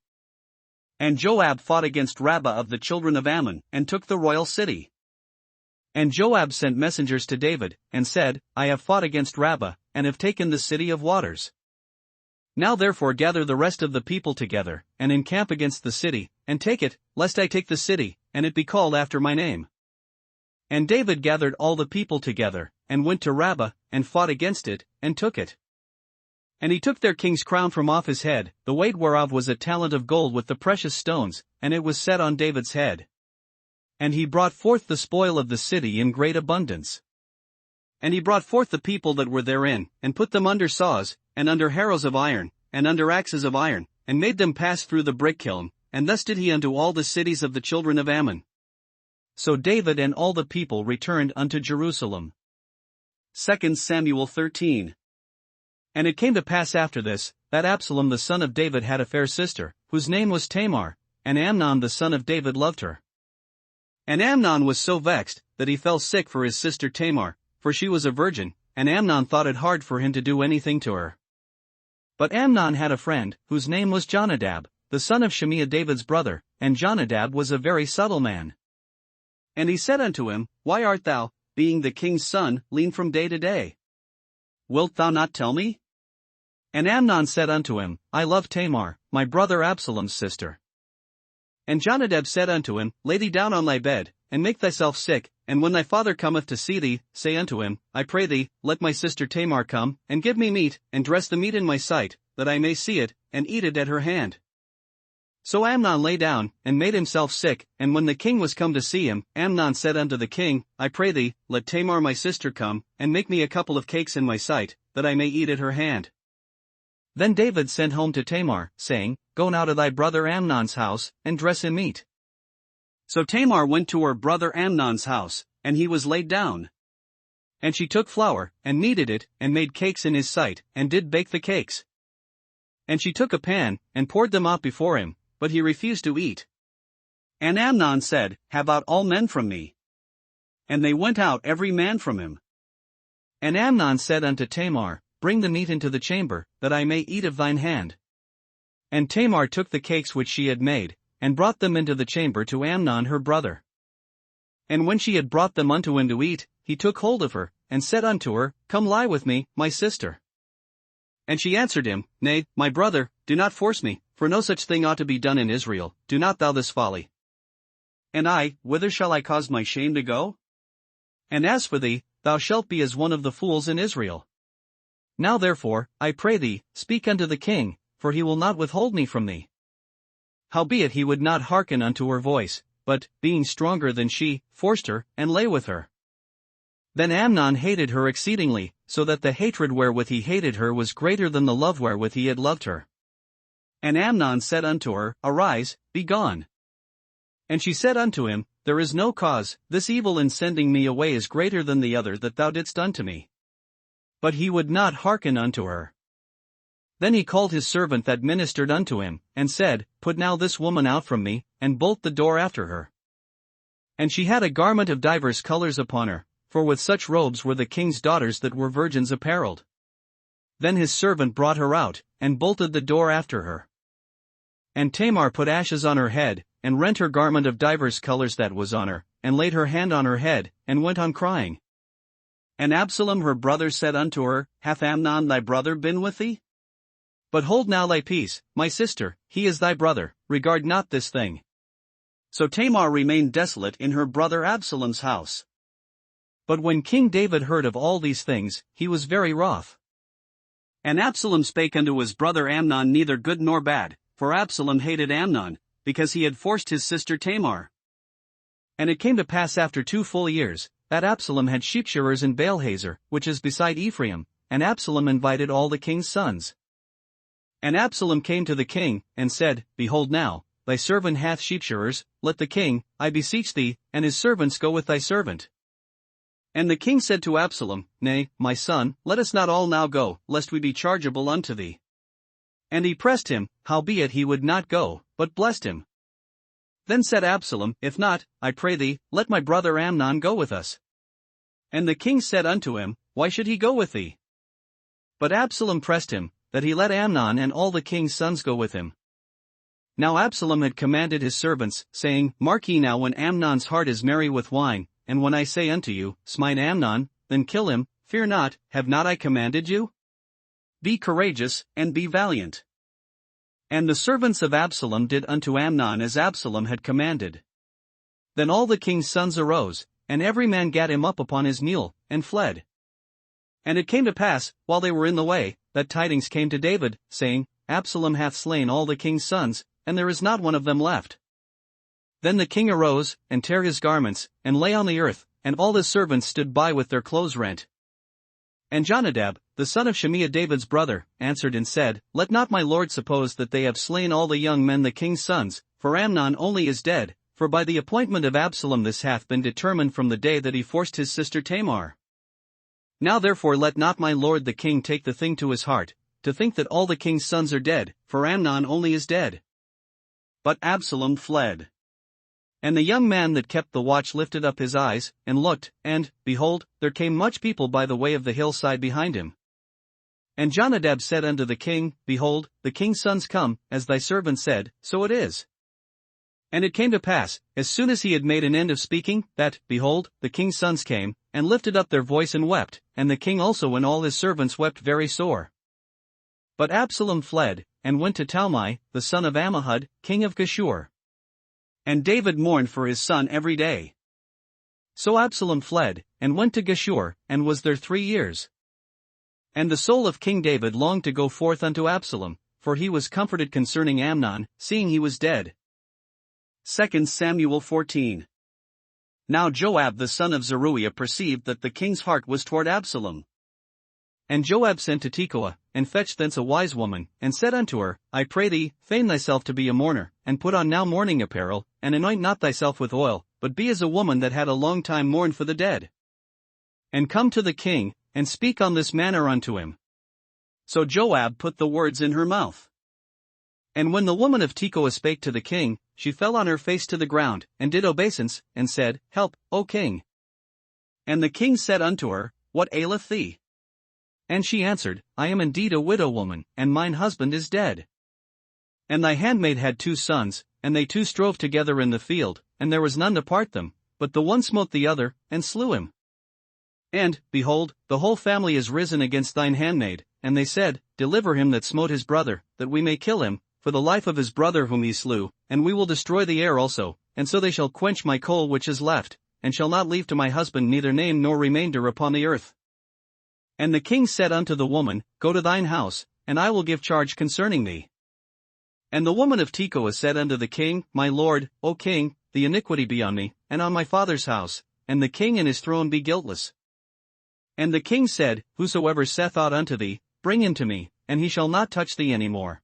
And Joab fought against Rabbah of the children of Ammon, and took the royal city. And Joab sent messengers to David, and said, I have fought against Rabbah, and have taken the city of waters. Now therefore gather the rest of the people together, and encamp against the city, and take it, lest I take the city, and it be called after my name. And David gathered all the people together, and went to Rabbah, and fought against it, and took it. And he took their king's crown from off his head, the weight whereof was a talent of gold with the precious stones, and it was set on David's head. And he brought forth the spoil of the city in great abundance. And he brought forth the people that were therein, and put them under saws, and under harrows of iron, and under axes of iron, and made them pass through the brick kiln, and thus did he unto all the cities of the children of Ammon. So David and all the people returned unto Jerusalem. 2 Samuel 13. And it came to pass after this, that Absalom the son of David had a fair sister, whose name was Tamar, and Amnon the son of David loved her. And Amnon was so vexed, that he fell sick for his sister Tamar, for she was a virgin, and Amnon thought it hard for him to do anything to her. But Amnon had a friend, whose name was Jonadab, the son of Shimea David's brother, and Jonadab was a very subtle man. And he said unto him, Why art thou, being the king's son, lean from day to day? Wilt thou not tell me? And Amnon said unto him, I love Tamar, my brother Absalom's sister. And Jonadab said unto him, Lay thee down on thy bed, and make thyself sick, and when thy father cometh to see thee, say unto him, I pray thee, let my sister Tamar come, and give me meat, and dress the meat in my sight, that I may see it, and eat it at her hand. So Amnon lay down, and made himself sick, and when the king was come to see him, Amnon said unto the king, I pray thee, let Tamar my sister come, and make me a couple of cakes in my sight, that I may eat at her hand. Then David sent home to Tamar, saying, Go now to thy brother Amnon's house, and dress him meat. So Tamar went to her brother Amnon's house, and he was laid down. And she took flour, and kneaded it, and made cakes in his sight, and did bake the cakes. And she took a pan, and poured them out before him, but he refused to eat. And Amnon said, Have out all men from me. And they went out every man from him. And Amnon said unto Tamar, Bring the meat into the chamber, that I may eat of thine hand. And Tamar took the cakes which she had made, and brought them into the chamber to Amnon her brother. And when she had brought them unto him to eat, he took hold of her, and said unto her, Come lie with me, my sister. And she answered him, Nay, my brother, do not force me, for no such thing ought to be done in Israel, do not thou this folly. And I, whither shall I cause my shame to go? And as for thee, thou shalt be as one of the fools in Israel. Now therefore, I pray thee, speak unto the king, for he will not withhold me from thee. Howbeit he would not hearken unto her voice, but, being stronger than she, forced her, and lay with her. Then Amnon hated her exceedingly, so that the hatred wherewith he hated her was greater than the love wherewith he had loved her. And Amnon said unto her, Arise, be gone. And she said unto him, There is no cause, this evil in sending me away is greater than the other that thou didst unto me. But he would not hearken unto her. Then he called his servant that ministered unto him, and said, Put now this woman out from me, and bolt the door after her. And she had a garment of divers colors upon her, for with such robes were the king's daughters that were virgins apparelled. Then his servant brought her out, and bolted the door after her. And Tamar put ashes on her head, and rent her garment of divers colors that was on her, and laid her hand on her head, and went on crying. And Absalom her brother said unto her, Hath Amnon thy brother been with thee? But hold now thy peace, my sister, he is thy brother, regard not this thing. So Tamar remained desolate in her brother Absalom's house. But when King David heard of all these things, he was very wroth. And Absalom spake unto his brother Amnon neither good nor bad, for Absalom hated Amnon, because he had forced his sister Tamar. And it came to pass after 2 full years, that Absalom had sheepshearers in Baalhazer, which is beside Ephraim, and Absalom invited all the king's sons. And Absalom came to the king, and said, Behold now, thy servant hath sheepshearers, let the king, I beseech thee, and his servants go with thy servant. And the king said to Absalom, Nay, my son, let us not all now go, lest we be chargeable unto thee. And he pressed him, howbeit he would not go, but blessed him. Then said Absalom, If not, I pray thee, let my brother Amnon go with us. And the king said unto him, Why should he go with thee? But Absalom pressed him, that he let Amnon and all the king's sons go with him. Now Absalom had commanded his servants, saying, Mark ye now when Amnon's heart is merry with wine, and when I say unto you, Smite Amnon, then kill him, fear not, have not I commanded you? Be courageous, and be valiant. And the servants of Absalom did unto Amnon as Absalom had commanded. Then all the king's sons arose, and every man gat him up upon his mule, and fled. And it came to pass, while they were in the way, that tidings came to David, saying, Absalom hath slain all the king's sons, and there is not one of them left. Then the king arose, and tare his garments, and lay on the earth, and all his servants stood by with their clothes rent. And Jonadab, the son of Shimea David's brother, answered and said, Let not my lord suppose that they have slain all the young men the king's sons, for Amnon only is dead, for by the appointment of Absalom this hath been determined from the day that he forced his sister Tamar. Now therefore let not my lord the king take the thing to his heart, to think that all the king's sons are dead, for Amnon only is dead. But Absalom fled. And the young man that kept the watch lifted up his eyes, and looked, and, behold, there came much people by the way of the hillside behind him. And Jonadab said unto the king, Behold, the king's sons come, as thy servant said, so it is. And it came to pass, as soon as he had made an end of speaking, that, behold, the king's sons came, and lifted up their voice and wept, and the king also and all his servants wept very sore. But Absalom fled, and went to Talmai, the son of Ammihud, king of Geshur. And David mourned for his son every day. So Absalom fled, and went to Geshur, and was there 3 years. And the soul of King David longed to go forth unto Absalom, for he was comforted concerning Amnon, seeing he was dead. 2 Samuel 14. Now Joab the son of Zeruiah perceived that the king's heart was toward Absalom. And Joab sent to Tekoa, and fetched thence a wise woman, and said unto her, I pray thee, feign thyself to be a mourner, and put on now mourning apparel, and anoint not thyself with oil, but be as a woman that had a long time mourned for the dead. And come to the king, and speak on this manner unto him. So Joab put the words in her mouth. And when the woman of Tekoa spake to the king, she fell on her face to the ground, and did obeisance, and said, Help, O king. And the king said unto her, What aileth thee? And she answered, I am indeed a widow woman, and mine husband is dead. And thy handmaid had 2 sons, and they 2 strove together in the field, and there was none to part them, but the one smote the other, and slew him. And, behold, the whole family is risen against thine handmaid, and they said, Deliver him that smote his brother, that we may kill him, for the life of his brother whom he slew, and we will destroy the heir also, and so they shall quench my coal which is left, and shall not leave to my husband neither name nor remainder upon the earth. And the king said unto the woman, Go to thine house, and I will give charge concerning thee. And the woman of Tekoa said unto the king, My lord, O king, the iniquity be on me, and on my father's house, and the king and his throne be guiltless. And the king said, Whosoever saith aught unto thee, bring him to me, and he shall not touch thee any more.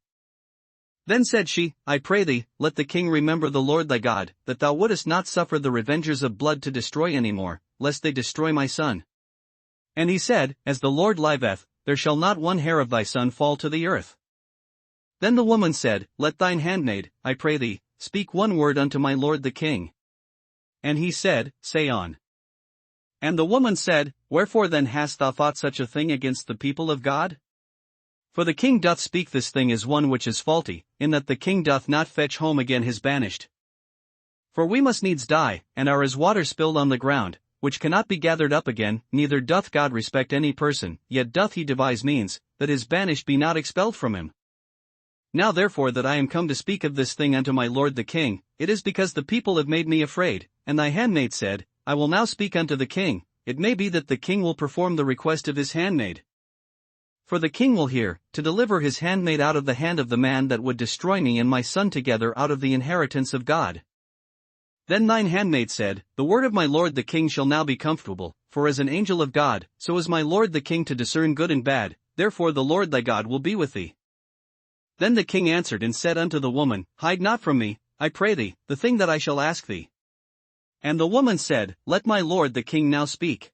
Then said she, I pray thee, let the king remember the Lord thy God, that thou wouldest not suffer the revengers of blood to destroy any more, lest they destroy my son. And he said, As the Lord liveth, there shall not one hair of thy son fall to the earth. Then the woman said, Let thine handmaid, I pray thee, speak one word unto my lord the king. And he said, Say on. And the woman said, Wherefore then hast thou thought such a thing against the people of God? For the king doth speak this thing as one which is faulty, in that the king doth not fetch home again his banished. For we must needs die, and are as water spilled on the ground, which cannot be gathered up again, neither doth God respect any person, yet doth he devise means, that his banished be not expelled from him. Now therefore that I am come to speak of this thing unto my lord the king, it is because the people have made me afraid, and thy handmaid said, I will now speak unto the king, it may be that the king will perform the request of his handmaid. For the king will hear, to deliver his handmaid out of the hand of the man that would destroy me and my son together out of the inheritance of God. Then thine handmaid said, The word of my lord the king shall now be comfortable, for as an angel of God, so is my lord the king to discern good and bad, therefore the Lord thy God will be with thee. Then the king answered and said unto the woman, Hide not from me, I pray thee, the thing that I shall ask thee. And the woman said, Let my lord the king now speak.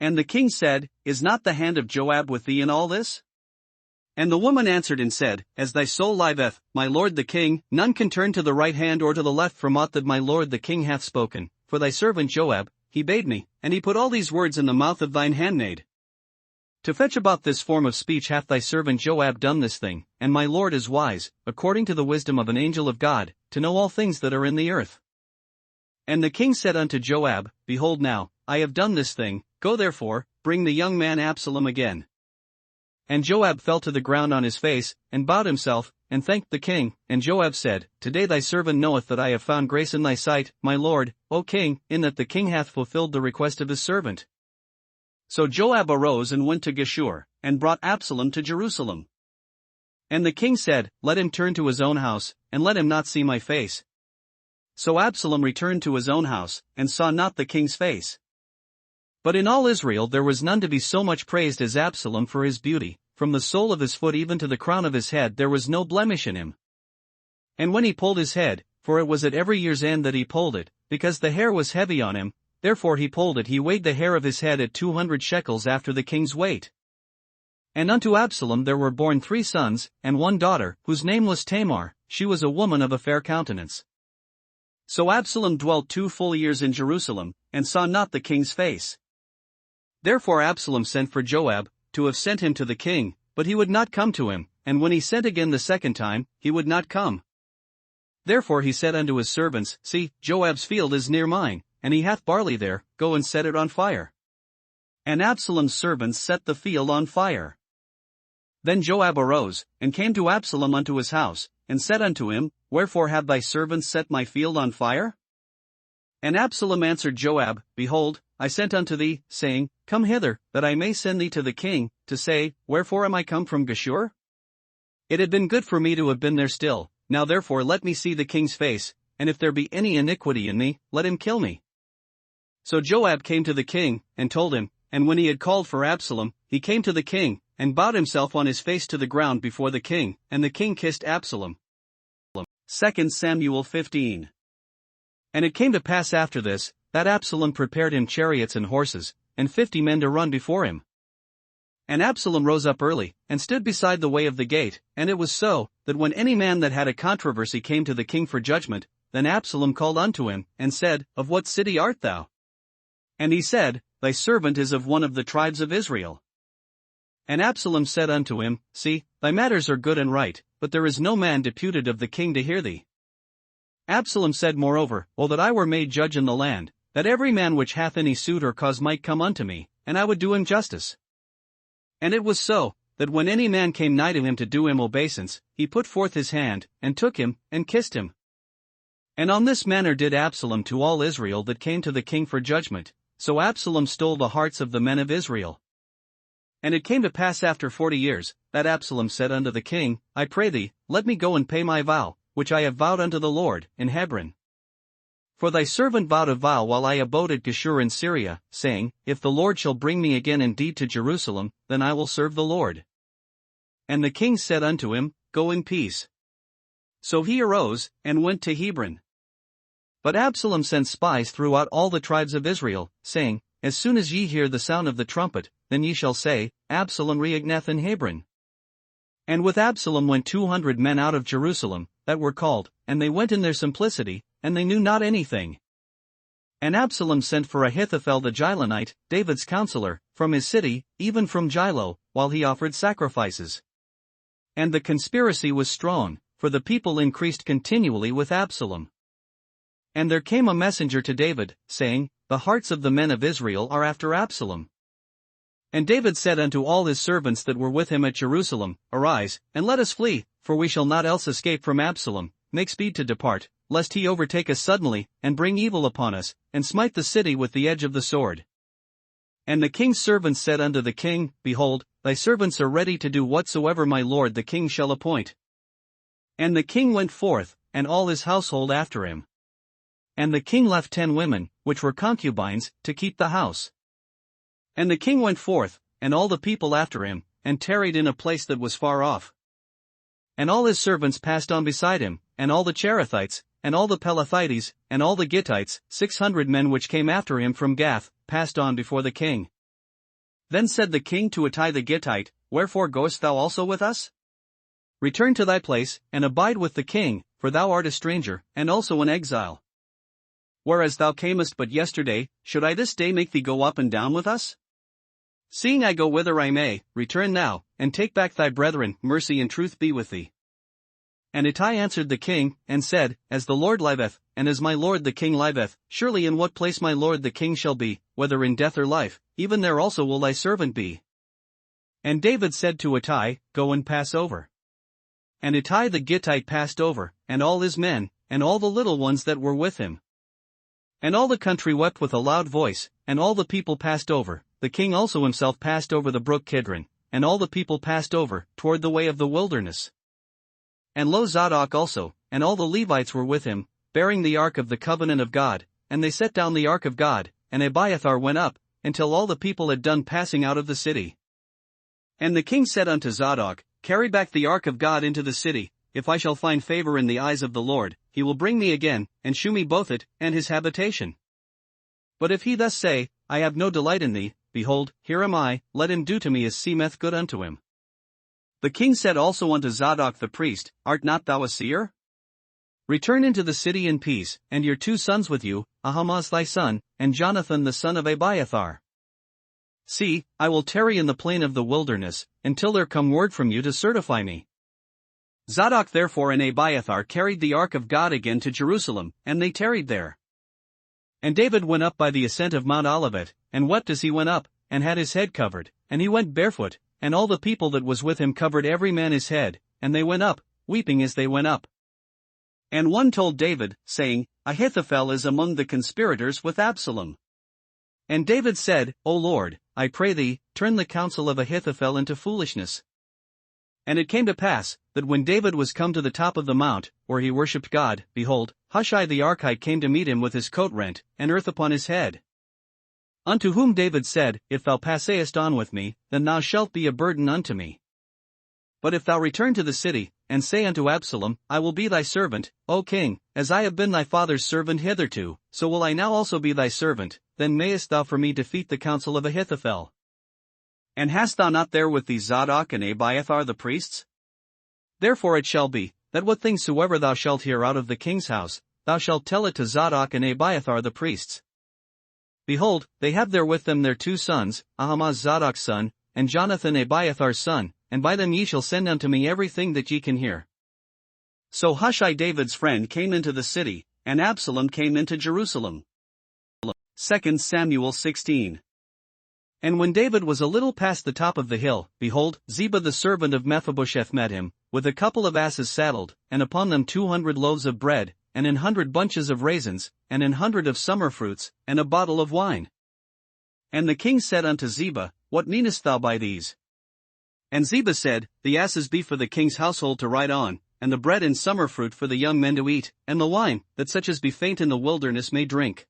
And the king said, Is not the hand of Joab with thee in all this? And the woman answered and said, As thy soul liveth, my lord the king, none can turn to the right hand or to the left from aught that my lord the king hath spoken, for thy servant Joab, he bade me, and he put all these words in the mouth of thine handmaid. To fetch about this form of speech hath thy servant Joab done this thing, and my lord is wise, according to the wisdom of an angel of God, to know all things that are in the earth. And the king said unto Joab, Behold now, I have done this thing, go therefore, bring the young man Absalom again. And Joab fell to the ground on his face, and bowed himself, and thanked the king, and Joab said, Today thy servant knoweth that I have found grace in thy sight, my lord, O king, in that the king hath fulfilled the request of his servant. So Joab arose and went to Geshur, and brought Absalom to Jerusalem. And the king said, Let him turn to his own house, and let him not see my face. So Absalom returned to his own house, and saw not the king's face. But in all Israel there was none to be so much praised as Absalom for his beauty, from the sole of his foot even to the crown of his head there was no blemish in him. And when he pulled his head, for it was at every year's end that he pulled it, because the hair was heavy on him, therefore he pulled it, he weighed the hair of his head at 200 shekels after the king's weight. And unto Absalom there were born 3 sons, and 1 daughter, whose name was Tamar, she was a woman of a fair countenance. So Absalom dwelt 2 full years in Jerusalem, and saw not the king's face. Therefore Absalom sent for Joab, to have sent him to the king, but he would not come to him, and when he sent again the second time, he would not come. Therefore he said unto his servants, See, Joab's field is near mine, and he hath barley there, go and set it on fire. And Absalom's servants set the field on fire. Then Joab arose, and came to Absalom unto his house, and said unto him, Wherefore have thy servants set my field on fire? And Absalom answered Joab, Behold, I sent unto thee, saying, Come hither, that I may send thee to the king, to say, Wherefore am I come from Geshur? It had been good for me to have been there still, now therefore let me see the king's face, and if there be any iniquity in me, let him kill me. So Joab came to the king, and told him, and when he had called for Absalom, he came to the king, and bowed himself on his face to the ground before the king, and the king kissed Absalom. 2 Samuel 15. And it came to pass after this, that Absalom prepared him chariots and horses, and 50 men to run before him. And Absalom rose up early, and stood beside the way of the gate, and it was so, that when any man that had a controversy came to the king for judgment, then Absalom called unto him, and said, Of what city art thou? And he said, Thy servant is of one of the tribes of Israel. And Absalom said unto him, See, thy matters are good and right, but there is no man deputed of the king to hear thee. Absalom said moreover, O that I were made judge in the land, that every man which hath any suit or cause might come unto me, and I would do him justice. And it was so, that when any man came nigh to him to do him obeisance, he put forth his hand, and took him, and kissed him. And on this manner did Absalom to all Israel that came to the king for judgment, so Absalom stole the hearts of the men of Israel. And it came to pass after 40 years, that Absalom said unto the king, I pray thee, let me go and pay my vow, which I have vowed unto the Lord, in Hebron. For thy servant vowed a vow while I abode at Geshur in Syria, saying, If the Lord shall bring me again indeed to Jerusalem, then I will serve the Lord. And the king said unto him, Go in peace. So he arose, and went to Hebron. But Absalom sent spies throughout all the tribes of Israel, saying, As soon as ye hear the sound of the trumpet, then ye shall say, Absalom reigneth in Hebron. And with Absalom went 200 men out of Jerusalem, that were called, and they went in their simplicity, and they knew not anything. And Absalom sent for Ahithophel the Gilonite, David's counselor, from his city, even from Gilo, while he offered sacrifices. And the conspiracy was strong, for the people increased continually with Absalom. And there came a messenger to David, saying, The hearts of the men of Israel are after Absalom. And David said unto all his servants that were with him at Jerusalem, Arise, and let us flee, for we shall not else escape from Absalom. Make speed to depart, lest he overtake us suddenly, and bring evil upon us, and smite the city with the edge of the sword. And the king's servants said unto the king, Behold, thy servants are ready to do whatsoever my lord the king shall appoint. And the king went forth, and all his household after him. And the king left 10 women, which were concubines, to keep the house. And the king went forth, and all the people after him, and tarried in a place that was far off. And all his servants passed on beside him, and all the Cherethites, and all the Pelethites, and all the Gittites, 600 men which came after him from Gath, passed on before the king. Then said the king to Ittai the Gittite, Wherefore goest thou also with us? Return to thy place, and abide with the king, for thou art a stranger, and also an exile. Whereas thou camest but yesterday, should I this day make thee go up and down with us? Seeing I go whither I may, return now, and take back thy brethren, mercy and truth be with thee. And Ittai answered the king, and said, As the Lord liveth, and as my lord the king liveth, surely in what place my lord the king shall be, whether in death or life, even there also will thy servant be. And David said to Ittai, Go and pass over. And Ittai the Gittite passed over, and all his men, and all the little ones that were with him. And all the country wept with a loud voice, and all the people passed over. The king also himself passed over the brook Kidron, and all the people passed over, toward the way of the wilderness. And lo, Zadok also, and all the Levites were with him, bearing the ark of the covenant of God, and they set down the ark of God, and Abiathar went up, until all the people had done passing out of the city. And the king said unto Zadok, Carry back the ark of God into the city. If I shall find favor in the eyes of the Lord, he will bring me again, and shew me both it, and his habitation. But if he thus say, I have no delight in thee, behold, here am I, let him do to me as seemeth good unto him. The king said also unto Zadok the priest, Art not thou a seer? Return into the city in peace, and your 2 sons with you, Ahimaaz thy son, and Jonathan the son of Abiathar. See, I will tarry in the plain of the wilderness, until there come word from you to certify me. Zadok therefore and Abiathar carried the ark of God again to Jerusalem, and they tarried there. And David went up by the ascent of Mount Olivet, and wept as he went up, and had his head covered, and he went barefoot, and all the people that was with him covered every man his head, and they went up, weeping as they went up. And one told David, saying, Ahithophel is among the conspirators with Absalom. And David said, O Lord, I pray thee, turn the counsel of Ahithophel into foolishness. And it came to pass, that when David was come to the top of the mount, where he worshipped God, behold, Hushai the Archite came to meet him with his coat rent, and earth upon his head. Unto whom David said, If thou passest on with me, then thou shalt be a burden unto me. But if thou return to the city, and say unto Absalom, I will be thy servant, O king, as I have been thy father's servant hitherto, so will I now also be thy servant, then mayest thou for me defeat the counsel of Ahithophel. And hast thou not there with thee Zadok and Abiathar the priests? Therefore it shall be, that what things soever thou shalt hear out of the king's house, thou shalt tell it to Zadok and Abiathar the priests. behold, they have there with them their 2 sons, Ahimaaz Zadok's son, and Jonathan Abiathar's son, and by them ye shall send unto me everything that ye can hear. So Hushai David's friend came into the city, and Absalom came into Jerusalem. 2 Samuel 16. And when David was a little past the top of the hill, behold, Ziba the servant of Mephibosheth met him, with a couple of asses saddled, and upon them 200 loaves of bread, and 100 bunches of raisins, and 100 of summer fruits, and a bottle of wine. And the king said unto Ziba, What meanest thou by these? And Ziba said, The asses be for the king's household to ride on, and the bread and summer fruit for the young men to eat, and the wine, that such as be faint in the wilderness may drink.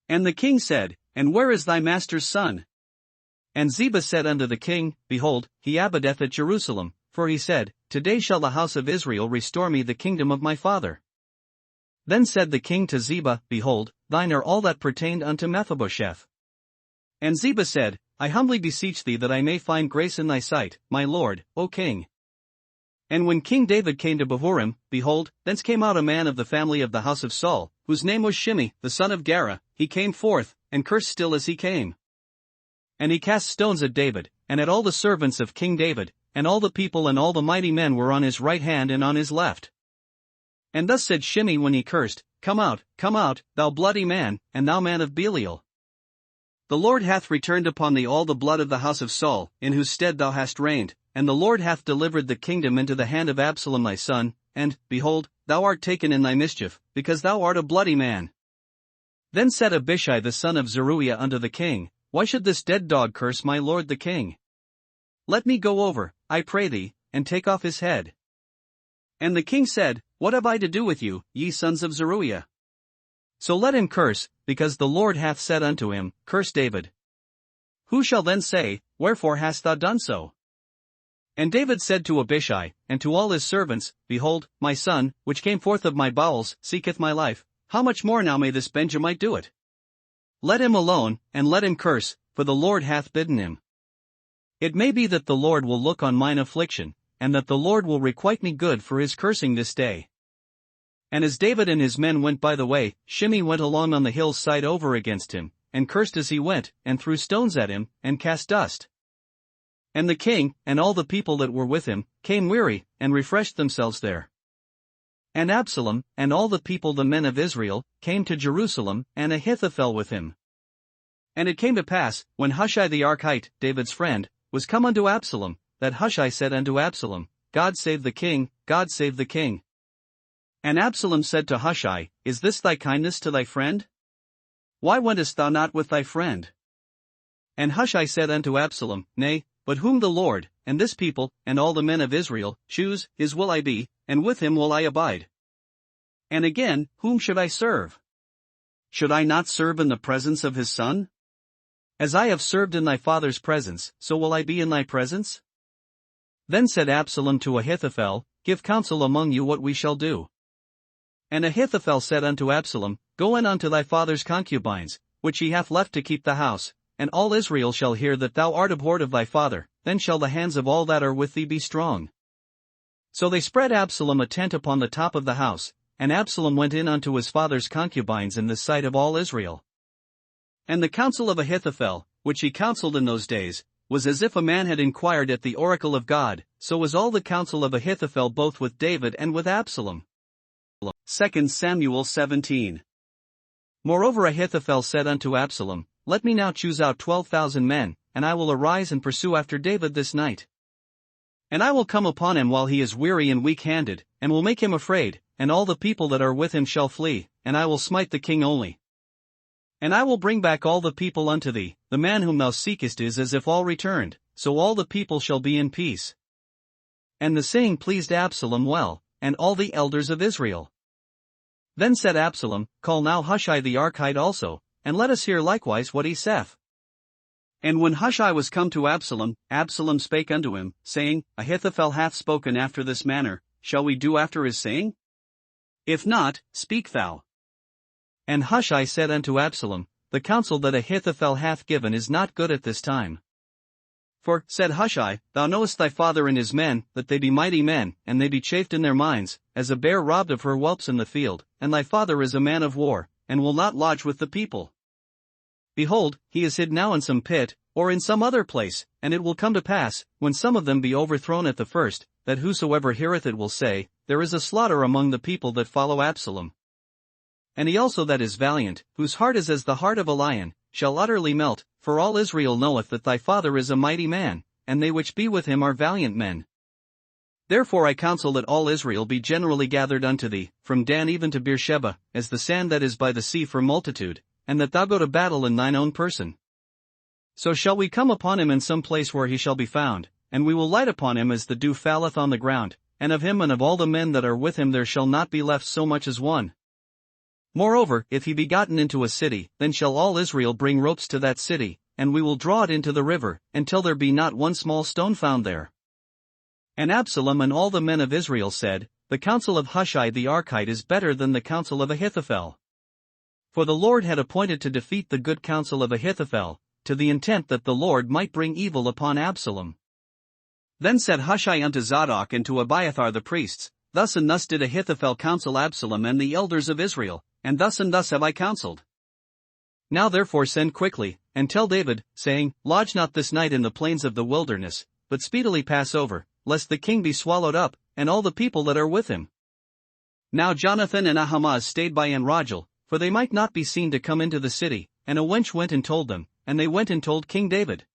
And the king said, And where is thy master's son? And Ziba said unto the king, Behold, he abideth at Jerusalem, for he said, Today shall the house of Israel restore me the kingdom of my father. Then said the king to Ziba, Behold, thine are all that pertained unto Mephibosheth. And Ziba said, I humbly beseech thee that I may find grace in thy sight, my lord, O king. And when King David came to Bahurim, behold, thence came out a man of the family of the house of Saul, whose name was Shimei, the son of Gera. He came forth, and cursed still as he came. And he cast stones at David, and at all the servants of King David, and all the people and all the mighty men were on his right hand and on his left. And thus said Shimei when he cursed, Come out, thou bloody man, and thou man of Belial. The Lord hath returned upon thee all the blood of the house of Saul, in whose stead thou hast reigned, and the Lord hath delivered the kingdom into the hand of Absalom thy son, and, behold, thou art taken in thy mischief, because thou art a bloody man. Then said Abishai the son of Zeruiah unto the king, Why should this dead dog curse my lord the king? Let me go over, I pray thee, and take off his head. And the king said, What have I to do with you, ye sons of Zeruiah? So let him curse, because the Lord hath said unto him, Curse David. Who shall then say, Wherefore hast thou done so? And David said to Abishai, and to all his servants, Behold, my son, which came forth of my bowels, seeketh my life. How much more now may this Benjamite do it? Let him alone, and let him curse, for the Lord hath bidden him. It may be that the Lord will look on mine affliction, and that the Lord will requite me good for his cursing this day. And as David and his men went by the way, Shimei went along on the hill's side over against him, and cursed as he went, and threw stones at him, and cast dust. And the king, and all the people that were with him, came weary, and refreshed themselves there. And Absalom, and all the people the men of Israel, came to Jerusalem, and Ahithophel with him. And it came to pass, when Hushai the Archite, David's friend, was come unto Absalom, that Hushai said unto Absalom, God save the king, God save the king. And Absalom said to Hushai, Is this thy kindness to thy friend? Why wentest thou not with thy friend? And Hushai said unto Absalom, Nay, but whom the Lord, and this people, and all the men of Israel, choose, his will I be, and with him will I abide. And again, whom should I serve? Should I not serve in the presence of his son? As I have served in thy father's presence, so will I be in thy presence? Then said Absalom to Ahithophel, Give counsel among you what we shall do. And Ahithophel said unto Absalom, Go in unto thy father's concubines, which he hath left to keep the house, and all Israel shall hear that thou art abhorred of thy father, then shall the hands of all that are with thee be strong. So they spread Absalom a tent upon the top of the house, and Absalom went in unto his father's concubines in the sight of all Israel. And the counsel of Ahithophel, which he counseled in those days, was as if a man had inquired at the oracle of God, so was all the counsel of Ahithophel both with David and with Absalom. 2 Samuel 17. Moreover Ahithophel said unto Absalom, Let me now choose out 12,000 men, and I will arise and pursue after David this night. And I will come upon him while he is weary and weak-handed, and will make him afraid, and all the people that are with him shall flee, and I will smite the king only. And I will bring back all the people unto thee, the man whom thou seekest is as if all returned, so all the people shall be in peace. And the saying pleased Absalom well, and all the elders of Israel. Then said Absalom, Call now Hushai the Archite also, and let us hear likewise what he saith. And when Hushai was come to Absalom, Absalom spake unto him, saying, Ahithophel hath spoken after this manner, shall we do after his saying? If not, speak thou. And Hushai said unto Absalom, The counsel that Ahithophel hath given is not good at this time. For, said Hushai, Thou knowest thy father and his men, that they be mighty men, and they be chafed in their minds, as a bear robbed of her whelps in the field, and thy father is a man of war, and will not lodge with the people. Behold, he is hid now in some pit, or in some other place, and it will come to pass, when some of them be overthrown at the first, that whosoever heareth it will say, There is a slaughter among the people that follow Absalom. And he also that is valiant, whose heart is as the heart of a lion, shall utterly melt, for all Israel knoweth that thy father is a mighty man, and they which be with him are valiant men. Therefore I counsel that all Israel be generally gathered unto thee, from Dan even to Beersheba, as the sand that is by the sea for multitude, and that thou go to battle in thine own person. So shall we come upon him in some place where he shall be found, and we will light upon him as the dew falleth on the ground, and of him and of all the men that are with him there shall not be left so much as one. Moreover, if he be gotten into a city, then shall all Israel bring ropes to that city, and we will draw it into the river, until there be not one small stone found there. And Absalom and all the men of Israel said, The counsel of Hushai the Archite is better than the counsel of Ahithophel. For the Lord had appointed to defeat the good counsel of Ahithophel, to the intent that the Lord might bring evil upon Absalom. Then said Hushai unto Zadok and to Abiathar the priests, Thus and thus did Ahithophel counsel Absalom and the elders of Israel, and thus have I counseled. Now therefore send quickly, and tell David, saying, Lodge not this night in the plains of the wilderness, but speedily pass over, lest the king be swallowed up, and all the people that are with him. Now Jonathan and Ahimaaz stayed by Enrogel, for they might not be seen to come into the city, and a wench went and told them, and they went and told King David.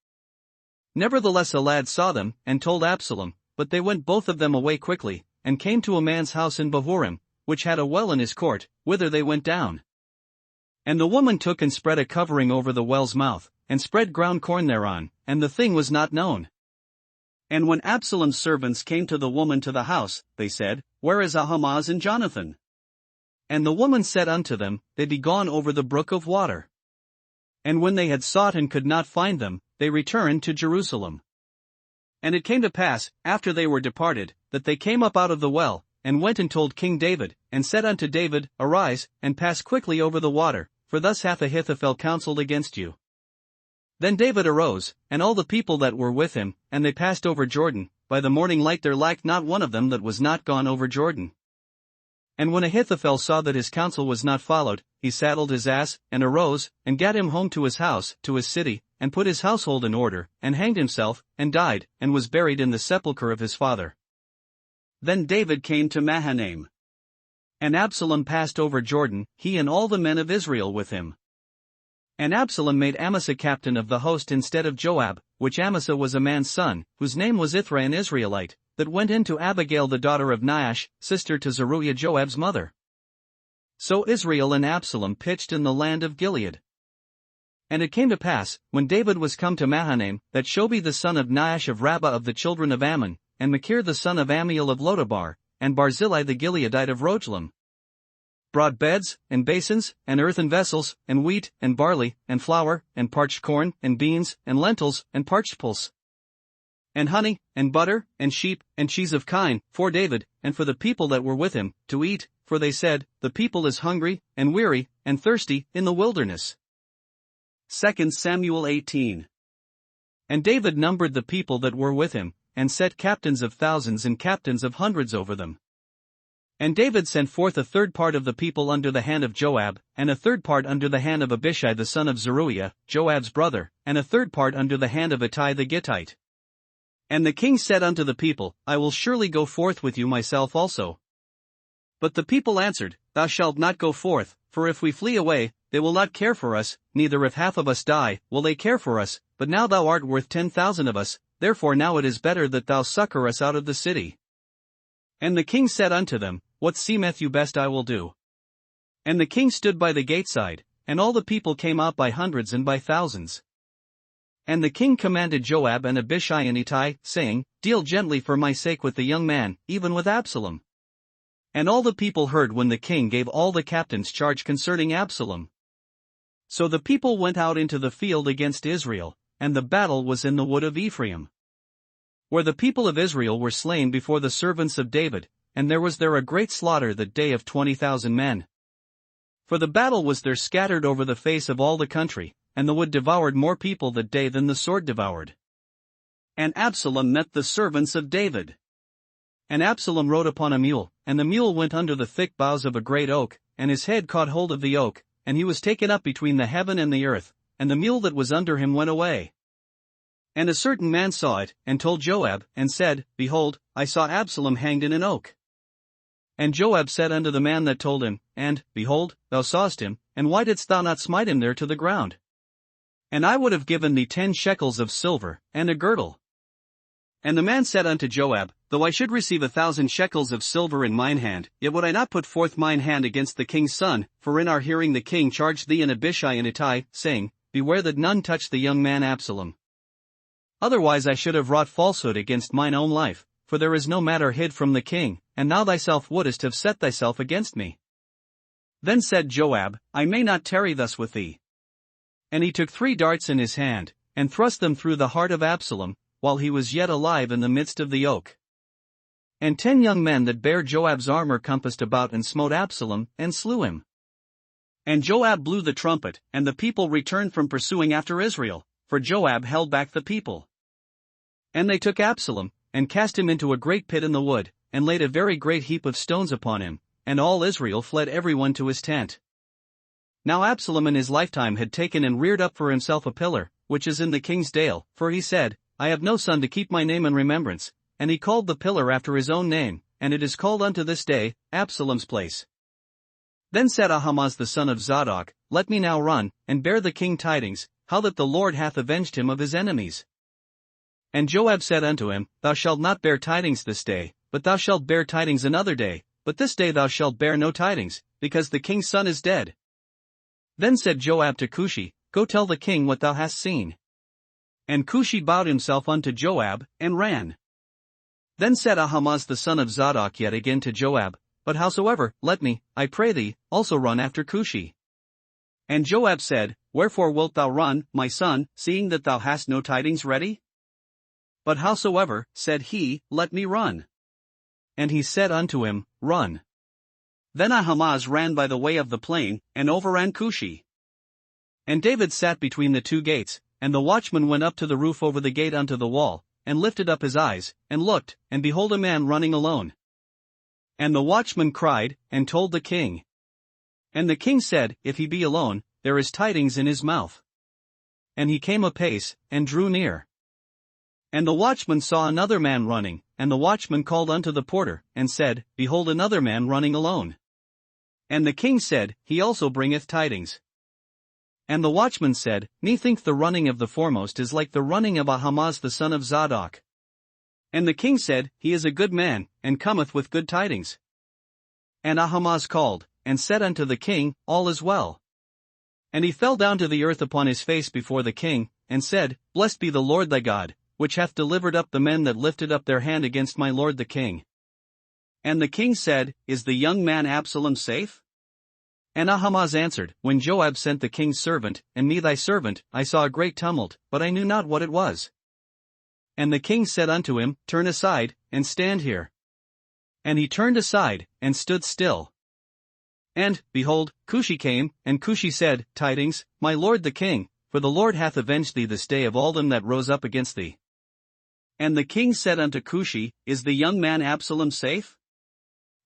Nevertheless a lad saw them, and told Absalom, but they went both of them away quickly, and came to a man's house in Bahurim, which had a well in his court, whither they went down. And the woman took and spread a covering over the well's mouth, and spread ground corn thereon, and the thing was not known. And when Absalom's servants came to the woman to the house, they said, Where is Ahimaaz and Jonathan? And the woman said unto them, They be gone over the brook of water. And when they had sought and could not find them, they returned to Jerusalem. And it came to pass, after they were departed, that they came up out of the well, and went and told King David, and said unto David, Arise, and pass quickly over the water, for thus hath Ahithophel counselled against you. Then David arose, and all the people that were with him, and they passed over Jordan. By the morning light there lacked not one of them that was not gone over Jordan. And when Ahithophel saw that his counsel was not followed, he saddled his ass, and arose, and gat him home to his house, to his city, and put his household in order, and hanged himself, and died, and was buried in the sepulchre of his father. Then David came to Mahanaim. And Absalom passed over Jordan, he and all the men of Israel with him. And Absalom made Amasa captain of the host instead of Joab, which Amasa was a man's son, whose name was Ithra an Israelite, that went in to Abigail the daughter of Nahash, sister to Zeruiah Joab's mother. So Israel and Absalom pitched in the land of Gilead. And it came to pass, when David was come to Mahanaim, that Shobi the son of Nahash of Rabbah of the children of Ammon, and Machir the son of Ammiel of Lodabar, and Barzillai the Gileadite of Rogelim, brought beds, and basins, and earthen vessels, and wheat, and barley, and flour, and parched corn, and beans, and lentils, and parched pulse, and honey, and butter, and sheep, and cheese of kine, for David, and for the people that were with him, to eat, for they said, The people is hungry, and weary, and thirsty, in the wilderness. 2 Samuel 18. And David numbered the people that were with him, and set captains of thousands and captains of hundreds over them. And David sent forth a third part of the people under the hand of Joab, and a third part under the hand of Abishai the son of Zeruiah, Joab's brother, and a third part under the hand of Ittai the Gittite. And the king said unto the people, I will surely go forth with you myself also. But the people answered, Thou shalt not go forth, for if we flee away, they will not care for us, neither if half of us die, will they care for us, but now thou art worth 10,000 of us, therefore now it is better that thou succor us out of the city. And the king said unto them, What seemeth you best I will do. And the king stood by the gate side, and all the people came out by hundreds and by thousands. And the king commanded Joab and Abishai and Ittai, saying, Deal gently for my sake with the young man, even with Absalom. And all the people heard when the king gave all the captains charge concerning Absalom. So the people went out into the field against Israel, and the battle was in the wood of Ephraim, where the people of Israel were slain before the servants of David, and there was there a great slaughter that day of 20,000 men. For the battle was there scattered over the face of all the country, and the wood devoured more people that day than the sword devoured. And Absalom met the servants of David. And Absalom rode upon a mule, and the mule went under the thick boughs of a great oak, and his head caught hold of the oak, and he was taken up between the heaven and the earth, and the mule that was under him went away. And a certain man saw it, and told Joab, and said, Behold, I saw Absalom hanged in an oak. And Joab said unto the man that told him, And, behold, thou sawest him, and why didst thou not smite him there to the ground? And I would have given thee 10 shekels of silver, and a girdle. And the man said unto Joab, Though I should receive 1,000 shekels of silver in mine hand, yet would I not put forth mine hand against the king's son, for in our hearing the king charged thee and Abishai and Ittai, saying, Beware that none touch the young man Absalom. Otherwise I should have wrought falsehood against mine own life, for there is no matter hid from the king, and thou thyself wouldest have set thyself against me. Then said Joab, I may not tarry thus with thee. And he took 3 darts in his hand, and thrust them through the heart of Absalom, while he was yet alive in the midst of the oak. And 10 young men that bare Joab's armor compassed about and smote Absalom, and slew him. And Joab blew the trumpet, and the people returned from pursuing after Israel, for Joab held back the people. And they took Absalom, and cast him into a great pit in the wood, and laid a very great heap of stones upon him, and all Israel fled every one to his tent. Now Absalom in his lifetime had taken and reared up for himself a pillar, which is in the king's dale, for he said, I have no son to keep my name in remembrance, and he called the pillar after his own name, and it is called unto this day, Absalom's place. Then said Ahimaaz the son of Zadok, Let me now run, and bear the king tidings, how that the Lord hath avenged him of his enemies. And Joab said unto him, Thou shalt not bear tidings this day, but thou shalt bear tidings another day, but this day thou shalt bear no tidings, because the king's son is dead. Then said Joab to Cushi, Go tell the king what thou hast seen. And Cushi bowed himself unto Joab, and ran. Then said Ahimaaz the son of Zadok yet again to Joab, But howsoever, let me, I pray thee, also run after Cushi. And Joab said, Wherefore wilt thou run, my son, seeing that thou hast no tidings ready? But howsoever, said he, Let me run. And he said unto him, Run. Then Ahimaaz ran by the way of the plain, and overran Cushi. And David sat between the 2 gates, and the watchman went up to the roof over the gate unto the wall, and lifted up his eyes, and looked, and behold a man running alone. And the watchman cried, and told the king. And the king said, If he be alone, there is tidings in his mouth. And he came apace, and drew near. And the watchman saw another man running, and the watchman called unto the porter, and said, Behold another man running alone. And the king said, He also bringeth tidings. And the watchman said, Methink the running of the foremost is like the running of Ahimaaz the son of Zadok. And the king said, He is a good man, and cometh with good tidings. And Ahimaaz called, and said unto the king, All is well. And he fell down to the earth upon his face before the king, and said, Blessed be the Lord thy God, which hath delivered up the men that lifted up their hand against my lord the king. And the king said, Is the young man Absalom safe? And Ahimaaz answered, When Joab sent the king's servant, and me thy servant, I saw a great tumult, but I knew not what it was. And the king said unto him, Turn aside, and stand here. And he turned aside, and stood still. And, behold, Cushi came, and Cushi said, Tidings, my lord the king, for the Lord hath avenged thee this day of all them that rose up against thee. And the king said unto Cushi, Is the young man Absalom safe?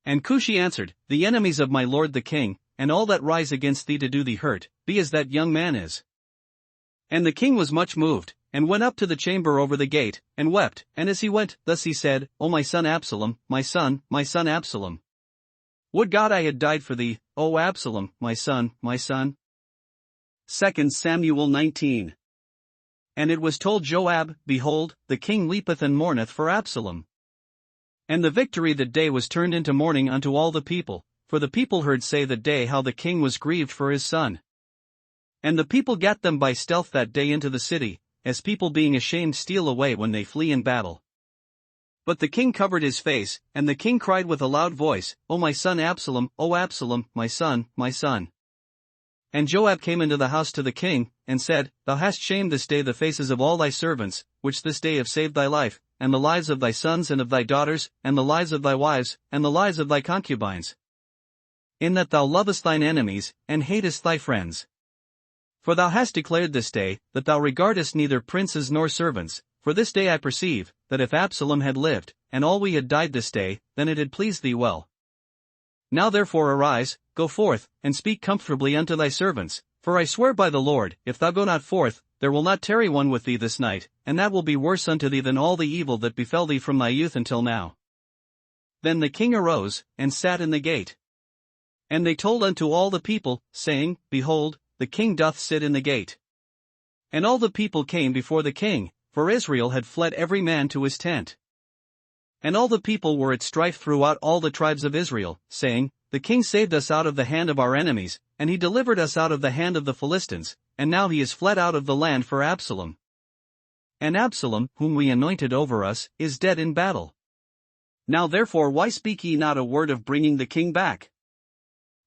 And Cushi answered, The enemies of my lord the king, and all that rise against thee to do thee hurt, be as that young man is. And the king was much moved, and went up to the chamber over the gate, and wept, and as he went, thus he said, O my son Absalom, my son Absalom. Would God I had died for thee, O Absalom, my son, my son. 2 Samuel 19. And it was told Joab, Behold, the king weepeth and mourneth for Absalom. And the victory that day was turned into mourning unto all the people, for the people heard say that day how the king was grieved for his son. And the people gat them by stealth that day into the city, as people being ashamed steal away when they flee in battle. But the king covered his face, and the king cried with a loud voice, O my son Absalom, O Absalom, my son, my son. And Joab came into the house to the king, and said, Thou hast shamed this day the faces of all thy servants, which this day have saved thy life, and the lives of thy sons and of thy daughters, and the lives of thy wives, and the lives of thy concubines. In that thou lovest thine enemies, and hatest thy friends. For thou hast declared this day, that thou regardest neither princes nor servants, for this day I perceive, that if Absalom had lived, and all we had died this day, then it had pleased thee well. Now therefore arise, go forth, and speak comfortably unto thy servants, For I swear by the Lord, if thou go not forth, there will not tarry one with thee this night, and that will be worse unto thee than all the evil that befell thee from thy youth until now. Then the king arose, and sat in the gate. And they told unto all the people, saying, Behold, the king doth sit in the gate. And all the people came before the king, for Israel had fled every man to his tent. And all the people were at strife throughout all the tribes of Israel, saying, The king saved us out of the hand of our enemies, and he delivered us out of the hand of the Philistines, and now he is fled out of the land for Absalom. And Absalom, whom we anointed over us, is dead in battle. Now therefore why speak ye not a word of bringing the king back?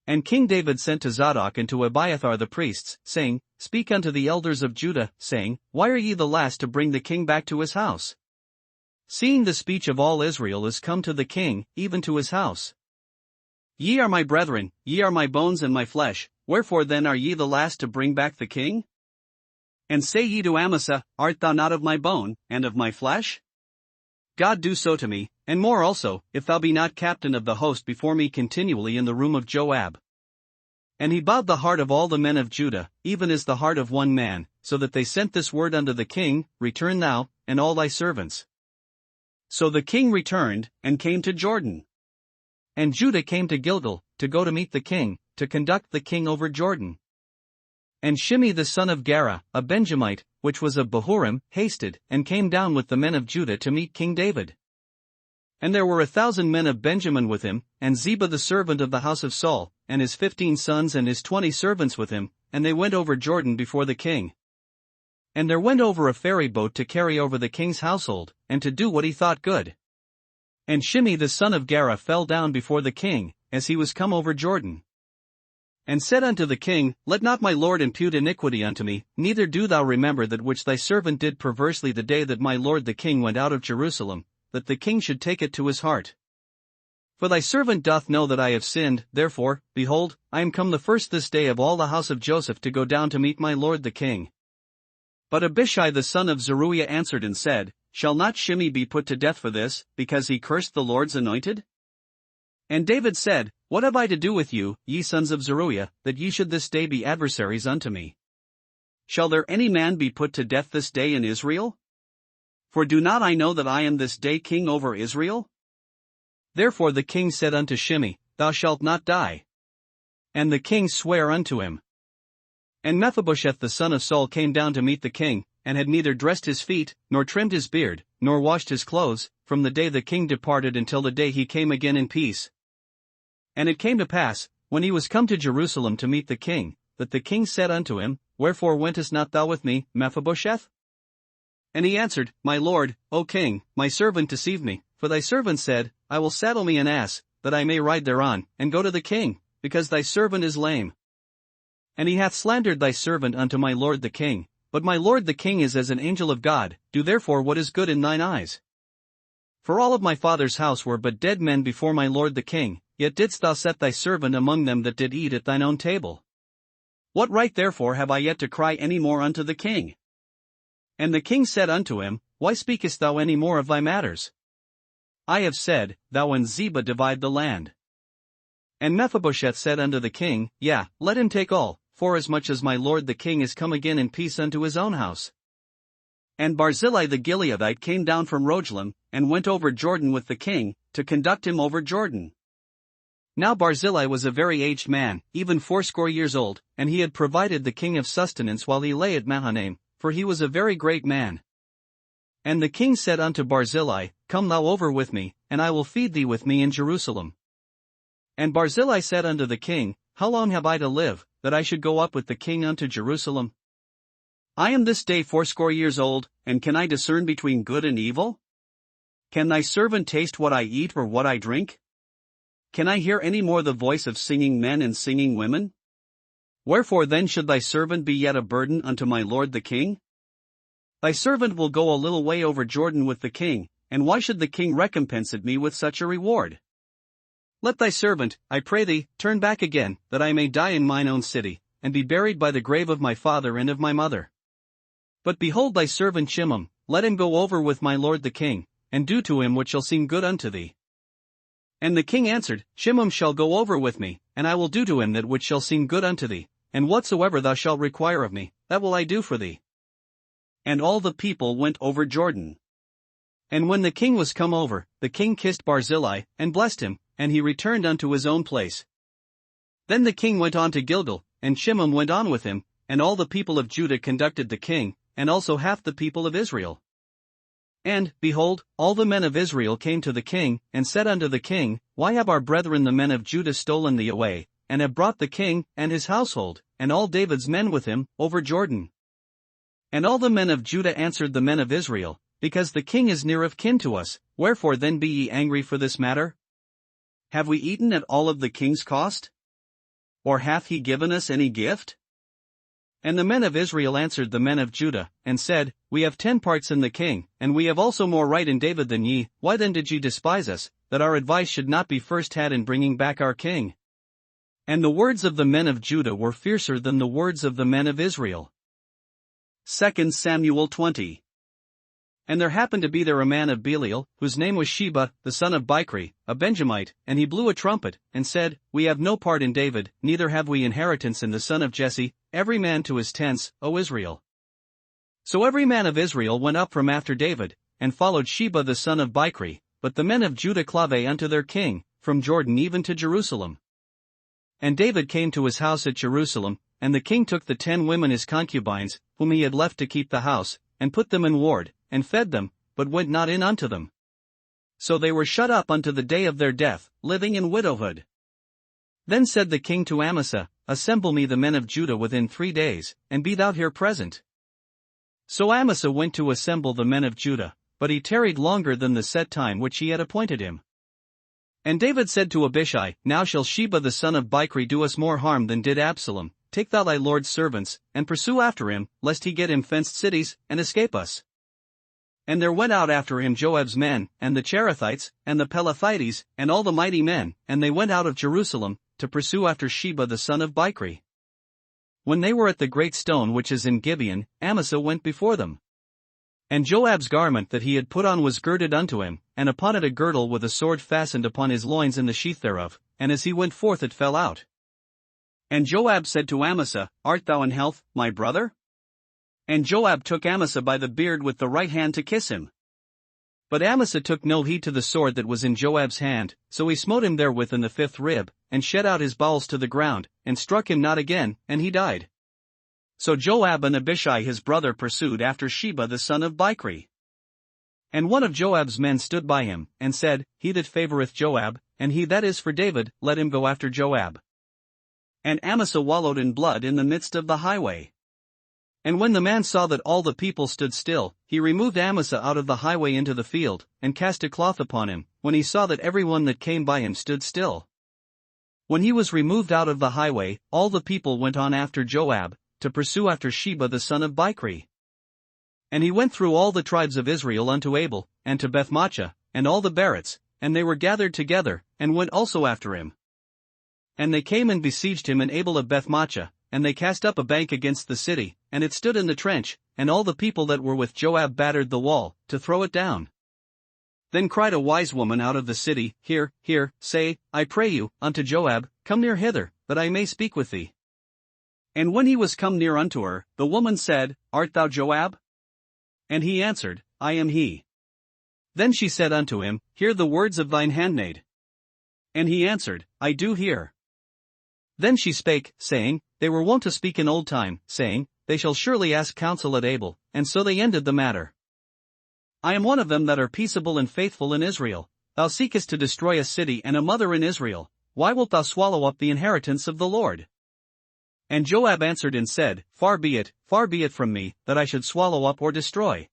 And King David sent to Zadok and to Abiathar the priests, saying, Speak unto the elders of Judah, saying, Why are ye the last to bring the king back to his house? Seeing the speech of all Israel is come to the king, even to his house. Ye are my brethren, ye are my bones and my flesh, wherefore then are ye the last to bring back the king? And say ye to Amasa, Art thou not of my bone, and of my flesh? God do so to me, and more also, if thou be not captain of the host before me continually in the room of Joab. And he bowed the heart of all the men of Judah, even as the heart of one man, so that they sent this word unto the king, Return thou, and all thy servants. So the king returned, and came to Jordan. And Judah came to Gilgal, to go to meet the king, to conduct the king over Jordan. And Shimei the son of Gera, a Benjamite, which was of Bahurim, hasted, and came down with the men of Judah to meet King David. And there were 1,000 men of Benjamin with him, and Ziba the servant of the house of Saul, and his 15 sons and his 20 servants with him, and they went over Jordan before the king. And there went over a ferry boat to carry over the king's household, and to do what he thought good. And Shimei the son of Gera fell down before the king, as he was come over Jordan. And said unto the king, Let not my lord impute iniquity unto me, neither do thou remember that which thy servant did perversely the day that my lord the king went out of Jerusalem, that the king should take it to his heart. For thy servant doth know that I have sinned, therefore, behold, I am come the first this day of all the house of Joseph to go down to meet my lord the king. But Abishai the son of Zeruiah answered and said, Shall not Shimei be put to death for this, because he cursed the Lord's anointed? And David said, What have I to do with you, ye sons of Zeruiah, that ye should this day be adversaries unto me? Shall there any man be put to death this day in Israel? For do not I know that I am this day king over Israel? Therefore the king said unto Shimei, Thou shalt not die. And the king sware unto him. And Mephibosheth the son of Saul came down to meet the king, and had neither dressed his feet, nor trimmed his beard, nor washed his clothes, from the day the king departed until the day he came again in peace. And it came to pass, when he was come to Jerusalem to meet the king, that the king said unto him, Wherefore wentest not thou with me, Mephibosheth? And he answered, My lord, O king, my servant deceived me, for thy servant said, I will saddle me an ass, that I may ride thereon, and go to the king, because thy servant is lame. And he hath slandered thy servant unto my lord the king, but my lord the king is as an angel of God, do therefore what is good in thine eyes. For all of my father's house were but dead men before my lord the king, yet didst thou set thy servant among them that did eat at thine own table. What right therefore have I yet to cry any more unto the king? And the king said unto him, Why speakest thou any more of thy matters? I have said, Thou and Ziba divide the land. And Mephibosheth said unto the king, Yea, let him take all, forasmuch as my lord the king is come again in peace unto his own house. And Barzillai the Gileadite came down from Rogelim, and went over Jordan with the king, to conduct him over Jordan. Now Barzillai was a very aged man, even 80 years old, and he had provided the king of sustenance while he lay at Mahanaim, for he was a very great man. And the king said unto Barzillai, Come thou over with me, and I will feed thee with me in Jerusalem. And Barzillai said unto the king, How long have I to live, that I should go up with the king unto Jerusalem? I am this day 80 years old, and can I discern between good and evil? Can thy servant taste what I eat or what I drink? Can I hear any more the voice of singing men and singing women? Wherefore then should thy servant be yet a burden unto my lord the king? Thy servant will go a little way over Jordan with the king, and why should the king recompense me with such a reward? Let thy servant, I pray thee, turn back again, that I may die in mine own city, and be buried by the grave of my father and of my mother. But behold thy servant Shimei, let him go over with my lord the king, and do to him what shall seem good unto thee. And the king answered, Shimei shall go over with me, and I will do to him that which shall seem good unto thee, and whatsoever thou shalt require of me, that will I do for thee. And all the people went over Jordan. And when the king was come over, the king kissed Barzillai, and blessed him, and he returned unto his own place. Then the king went on to Gilgal, and Shimon went on with him, and all the people of Judah conducted the king, and also half the people of Israel. And, behold, all the men of Israel came to the king, and said unto the king, Why have our brethren the men of Judah stolen thee away, and have brought the king, and his household, and all David's men with him, over Jordan? And all the men of Judah answered the men of Israel, Because the king is near of kin to us, wherefore then be ye angry for this matter? Have we eaten at all of the king's cost? Or hath he given us any gift? And the men of Israel answered the men of Judah, and said, We have 10 parts in the king, and we have also more right in David than ye. Why then did ye despise us, that our advice should not be first had in bringing back our king? And the words of the men of Judah were fiercer than the words of the men of Israel. 2 Samuel 20. And there happened to be there a man of Belial, whose name was Sheba, the son of Bichri, a Benjamite, and he blew a trumpet, and said, We have no part in David, neither have we inheritance in the son of Jesse, every man to his tents, O Israel. So every man of Israel went up from after David, and followed Sheba the son of Bichri, but the men of Judah clave unto their king, from Jordan even to Jerusalem. And David came to his house at Jerusalem, and the king took the 10 women his concubines, whom he had left to keep the house, and put them in ward, and fed them, but went not in unto them. So they were shut up unto the day of their death, living in widowhood. Then said the king to Amasa, Assemble me the men of Judah within 3 days, and be thou here present. So Amasa went to assemble the men of Judah, but he tarried longer than the set time which he had appointed him. And David said to Abishai, Now shall Sheba the son of Bichri do us more harm than did Absalom. Take thou thy lord's servants, and pursue after him, lest he get him fenced cities, and escape us. And there went out after him Joab's men, and the Cherethites, and the Pelethites, and all the mighty men, and they went out of Jerusalem, to pursue after Sheba the son of Bichri. When they were at the great stone which is in Gibeon, Amasa went before them. And Joab's garment that he had put on was girded unto him, and upon it a girdle with a sword fastened upon his loins in the sheath thereof, and as he went forth it fell out. And Joab said to Amasa, Art thou in health, my brother? And Joab took Amasa by the beard with the right hand to kiss him. But Amasa took no heed to the sword that was in Joab's hand, so he smote him therewith in the 5th rib, and shed out his bowels to the ground, and struck him not again, and he died. So Joab and Abishai his brother pursued after Sheba the son of Bichri. And one of Joab's men stood by him, and said, He that favoureth Joab, and he that is for David, let him go after Joab. And Amasa wallowed in blood in the midst of the highway. And when the man saw that all the people stood still, he removed Amasa out of the highway into the field, and cast a cloth upon him, when he saw that every one that came by him stood still. When he was removed out of the highway, all the people went on after Joab, to pursue after Sheba the son of Bichri. And he went through all the tribes of Israel unto Abel, and to Bethmaachah, and all the Berits, and they were gathered together, and went also after him. And they came and besieged him in Abel of Bethmaachah, and they cast up a bank against the city, and it stood in the trench, and all the people that were with Joab battered the wall, to throw it down. Then cried a wise woman out of the city, Hear, hear, say, I pray you, unto Joab, Come near hither, that I may speak with thee. And when he was come near unto her, the woman said, Art thou Joab? And he answered, I am he. Then she said unto him, Hear the words of thine handmaid. And he answered, I do hear. Then she spake, saying, They were wont to speak in old time, saying, They shall surely ask counsel at Abel, and so they ended the matter. I am one of them that are peaceable and faithful in Israel. Thou seekest to destroy a city and a mother in Israel. Why wilt thou swallow up the inheritance of the Lord? And Joab answered and said, Far be it from me, that I should swallow up or destroy.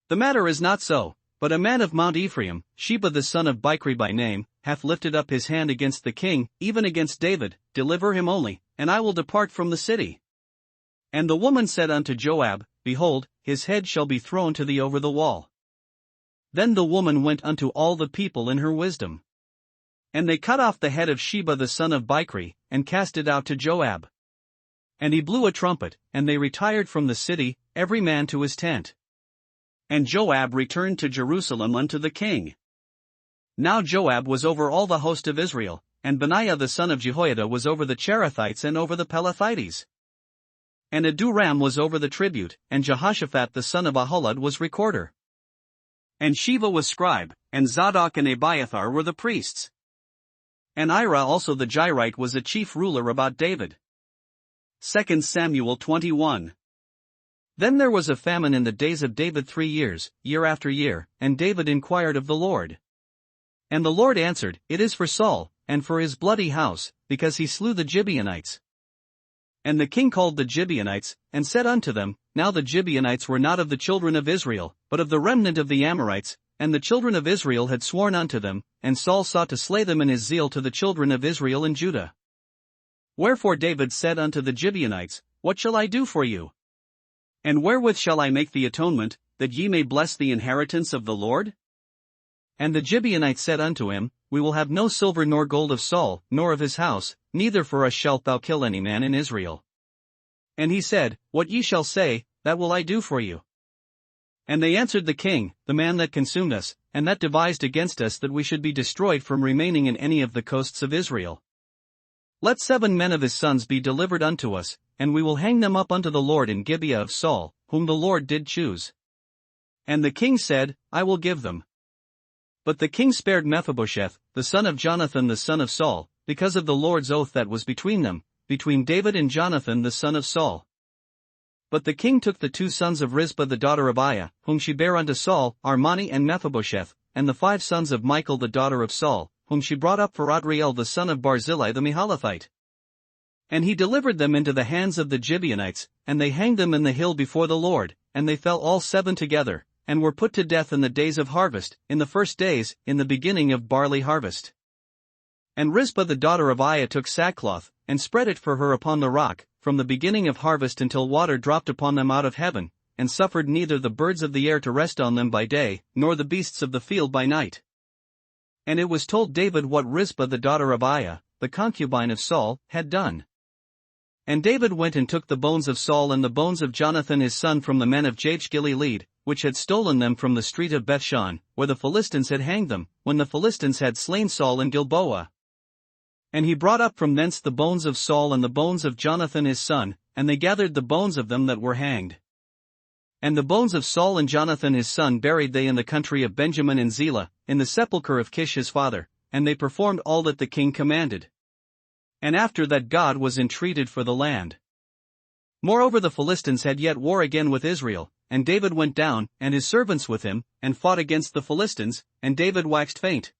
The matter is not so, but a man of Mount Ephraim, Sheba the son of Bichri by name, hath lifted up his hand against the king, even against David. Deliver him only, and I will depart from the city. And the woman said unto Joab, Behold, his head shall be thrown to thee over the wall. Then the woman went unto all the people in her wisdom. And they cut off the head of Sheba the son of Bichri, and cast it out to Joab. And he blew a trumpet, and they retired from the city, every man to his tent. And Joab returned to Jerusalem unto the king. Now Joab was over all the host of Israel, and Benaiah the son of Jehoiada was over the Cherethites and over the Pelethites. And Adoram was over the tribute, and Jehoshaphat the son of Ahilud was recorder. And Sheva was scribe, and Zadok and Abiathar were the priests. And Ira also the Jairite was a chief ruler about David. 2 Samuel 21. Then there was a famine in the days of David 3 years, year after year, and David inquired of the Lord. And the Lord answered, It is for Saul, and for his bloody house, because he slew the Gibeonites. And the king called the Gibeonites, and said unto them, Now the Gibeonites were not of the children of Israel, but of the remnant of the Amorites, and the children of Israel had sworn unto them, and Saul sought to slay them in his zeal to the children of Israel and Judah. Wherefore David said unto the Gibeonites, What shall I do for you? And wherewith shall I make the atonement, that ye may bless the inheritance of the Lord? And the Gibeonites said unto him, We will have no silver nor gold of Saul, nor of his house, neither for us shalt thou kill any man in Israel. And he said, What ye shall say, that will I do for you. And they answered the king, The man that consumed us, and that devised against us that we should be destroyed from remaining in any of the coasts of Israel. Let 7 men of his sons be delivered unto us, and we will hang them up unto the Lord in Gibeah of Saul, whom the Lord did choose. And the king said, I will give them. But the king spared Mephibosheth, the son of Jonathan the son of Saul, because of the Lord's oath that was between them, between David and Jonathan the son of Saul. But the king took the 2 sons of Rizpah the daughter of Aiah, whom she bare unto Saul, Armani and Mephibosheth, and the 5 sons of Michal the daughter of Saul, whom she brought up for Adriel the son of Barzillai the Mehalathite. And he delivered them into the hands of the Gibeonites, and they hanged them in the hill before the Lord, and they fell all 7 together, and were put to death in the days of harvest, in the first days, in the beginning of barley harvest. And Rizpah the daughter of Aiah took sackcloth, and spread it for her upon the rock, from the beginning of harvest until water dropped upon them out of heaven, and suffered neither the birds of the air to rest on them by day, nor the beasts of the field by night. And it was told David what Rizpah the daughter of Aiah, the concubine of Saul, had done. And David went and took the bones of Saul and the bones of Jonathan his son from the men of Jabesh-Gilead, which had stolen them from the street of Bethshan, where the Philistines had hanged them, when the Philistines had slain Saul in Gilboa. And he brought up from thence the bones of Saul and the bones of Jonathan his son, and they gathered the bones of them that were hanged. And the bones of Saul and Jonathan his son buried they in the country of Benjamin in Zelah, in the sepulchre of Kish his father, and they performed all that the king commanded. And after that God was entreated for the land. Moreover the Philistines had yet war again with Israel, and David went down, and his servants with him, and fought against the Philistines, and David waxed faint.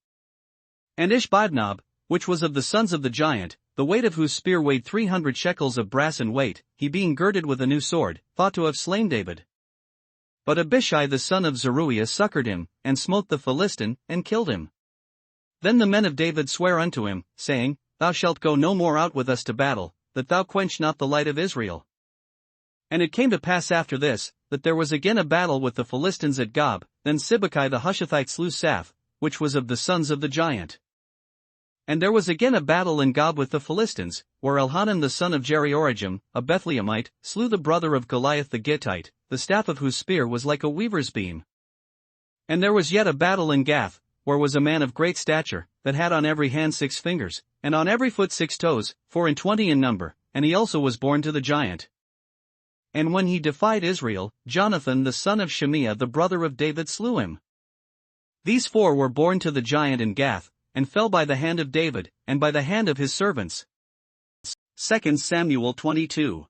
And Ishbibnob, which was of the sons of the giant, the weight of whose spear weighed 300 shekels of brass in weight, he being girded with a new sword, thought to have slain David. But Abishai the son of Zeruiah succored him, and smote the Philistine, and killed him. Then the men of David sware unto him, saying, Thou shalt go no more out with us to battle, that thou quench not the light of Israel. And it came to pass after this, that there was again a battle with the Philistines at Gob. Then Sibbecai the Hushathite slew Saph, which was of the sons of the giant. And there was again a battle in Gob with the Philistines, where Elhanan the son of Jeriorajim, a Bethlehemite, slew the brother of Goliath the Gittite, the staff of whose spear was like a weaver's beam. And there was yet a battle in Gath, where was a man of great stature, that had on every hand 6 fingers, and on every foot 6 toes, 24 in number, and he also was born to the giant. And when he defied Israel, Jonathan the son of Shimea the brother of David slew him. These 4 were born to the giant in Gath, and fell by the hand of David, and by the hand of his servants. 2 Samuel 22.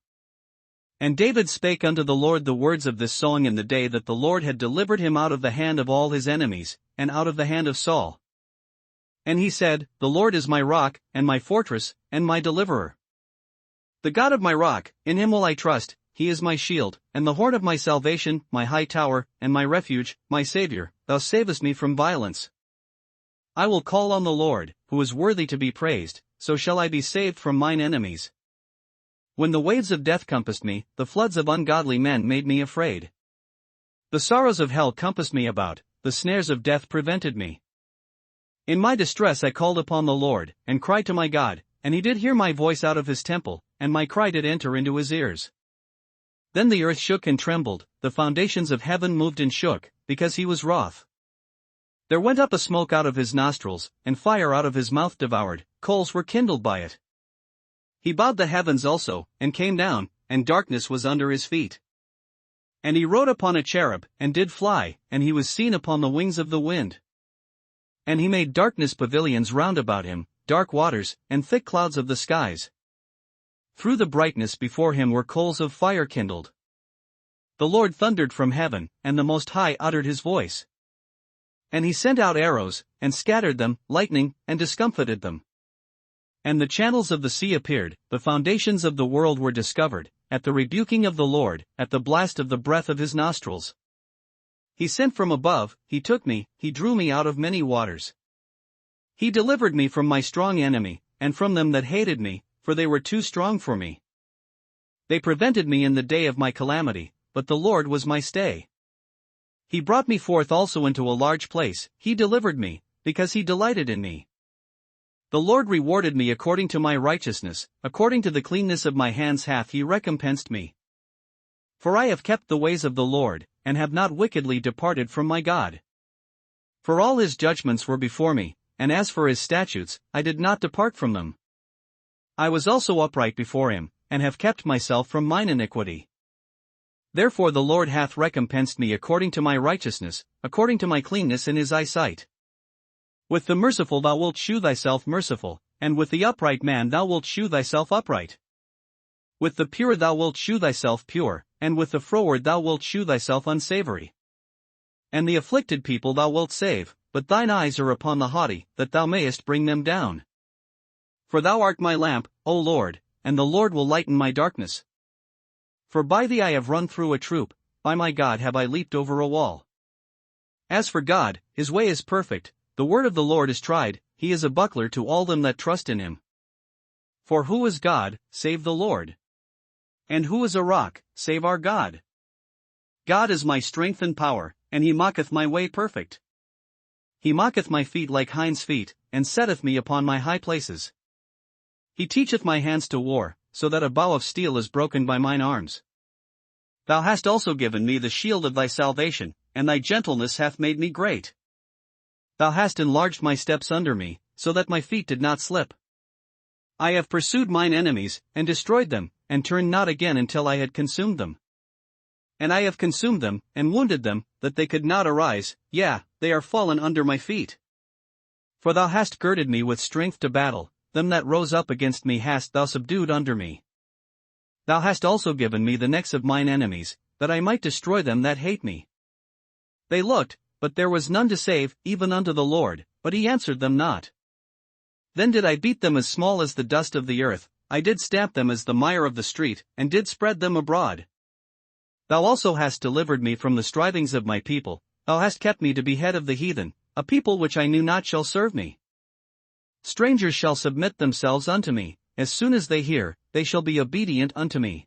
And David spake unto the Lord the words of this song in the day that the Lord had delivered him out of the hand of all his enemies, and out of the hand of Saul. And he said, The Lord is my rock, and my fortress, and my deliverer. The God of my rock, in him will I trust, he is my shield, and the horn of my salvation, my high tower, and my refuge, my Saviour, thou savest me from violence. I will call on the Lord, who is worthy to be praised, so shall I be saved from mine enemies. When the waves of death compassed me, the floods of ungodly men made me afraid. The sorrows of hell compassed me about, the snares of death prevented me. In my distress I called upon the Lord, and cried to my God, and he did hear my voice out of his temple, and my cry did enter into his ears. Then the earth shook and trembled, the foundations of heaven moved and shook, because he was wroth. There went up a smoke out of his nostrils, and fire out of his mouth devoured, coals were kindled by it. He bowed the heavens also, and came down, and darkness was under his feet. And he rode upon a cherub, and did fly, and he was seen upon the wings of the wind. And he made darkness pavilions round about him, dark waters, and thick clouds of the skies. Through the brightness before him were coals of fire kindled. The Lord thundered from heaven, and the Most High uttered his voice. And he sent out arrows, and scattered them, lightning, and discomfited them. And the channels of the sea appeared, the foundations of the world were discovered, at the rebuking of the Lord, at the blast of the breath of his nostrils. He sent from above, he took me, he drew me out of many waters. He delivered me from my strong enemy, and from them that hated me, for they were too strong for me. They prevented me in the day of my calamity, but the Lord was my stay. He brought me forth also into a large place, he delivered me, because he delighted in me. The Lord rewarded me according to my righteousness, according to the cleanness of my hands hath he recompensed me. For I have kept the ways of the Lord, and have not wickedly departed from my God. For all his judgments were before me, and as for his statutes, I did not depart from them. I was also upright before him, and have kept myself from mine iniquity. Therefore the Lord hath recompensed me according to my righteousness, according to my cleanness in his eyesight. With the merciful thou wilt shew thyself merciful, and with the upright man thou wilt shew thyself upright. With the pure thou wilt shew thyself pure, and with the froward thou wilt shew thyself unsavory. And the afflicted people thou wilt save, but thine eyes are upon the haughty, that thou mayest bring them down. For thou art my lamp, O Lord, and the Lord will lighten my darkness. For by thee I have run through a troop, by my God have I leaped over a wall. As for God, his way is perfect, the word of the Lord is tried, he is a buckler to all them that trust in him. For who is God, save the Lord? And who is a rock, save our God? God is my strength and power, and he maketh my way perfect. He maketh my feet like hinds' feet, and setteth me upon my high places. He teacheth my hands to war, so that a bow of steel is broken by mine arms. Thou hast also given me the shield of thy salvation, and thy gentleness hath made me great. Thou hast enlarged my steps under me, so that my feet did not slip. I have pursued mine enemies, and destroyed them, and turned not again until I had consumed them. And I have consumed them, and wounded them, that they could not arise, yea, they are fallen under my feet. For thou hast girded me with strength to battle, them that rose up against me hast thou subdued under me. Thou hast also given me the necks of mine enemies, that I might destroy them that hate me. They looked, but there was none to save, even unto the Lord, but he answered them not. Then did I beat them as small as the dust of the earth, I did stamp them as the mire of the street, and did spread them abroad. Thou also hast delivered me from the strivings of my people, thou hast kept me to be head of the heathen, a people which I knew not shall serve me. Strangers shall submit themselves unto me, as soon as they hear, they shall be obedient unto me.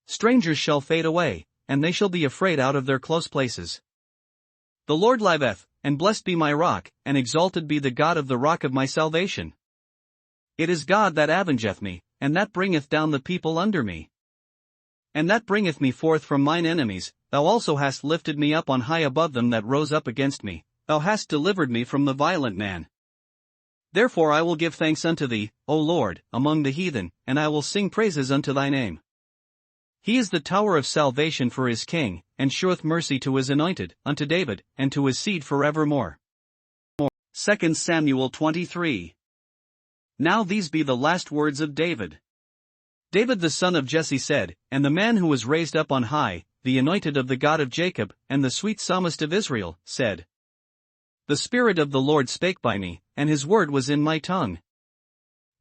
Strangers shall fade away, and they shall be afraid out of their close places. The Lord liveth, and blessed be my rock, and exalted be the God of the rock of my salvation. It is God that avengeth me, and that bringeth down the people under me. And that bringeth me forth from mine enemies, thou also hast lifted me up on high above them that rose up against me, thou hast delivered me from the violent man. Therefore I will give thanks unto thee, O Lord, among the heathen, and I will sing praises unto thy name. He is the tower of salvation for his king, and sheweth mercy to his anointed, unto David, and to his seed forevermore. 2 Samuel 23. Now these be the last words of David. David the son of Jesse said, and the man who was raised up on high, the anointed of the God of Jacob, and the sweet psalmist of Israel, said, The Spirit of the Lord spake by me, and his word was in my tongue.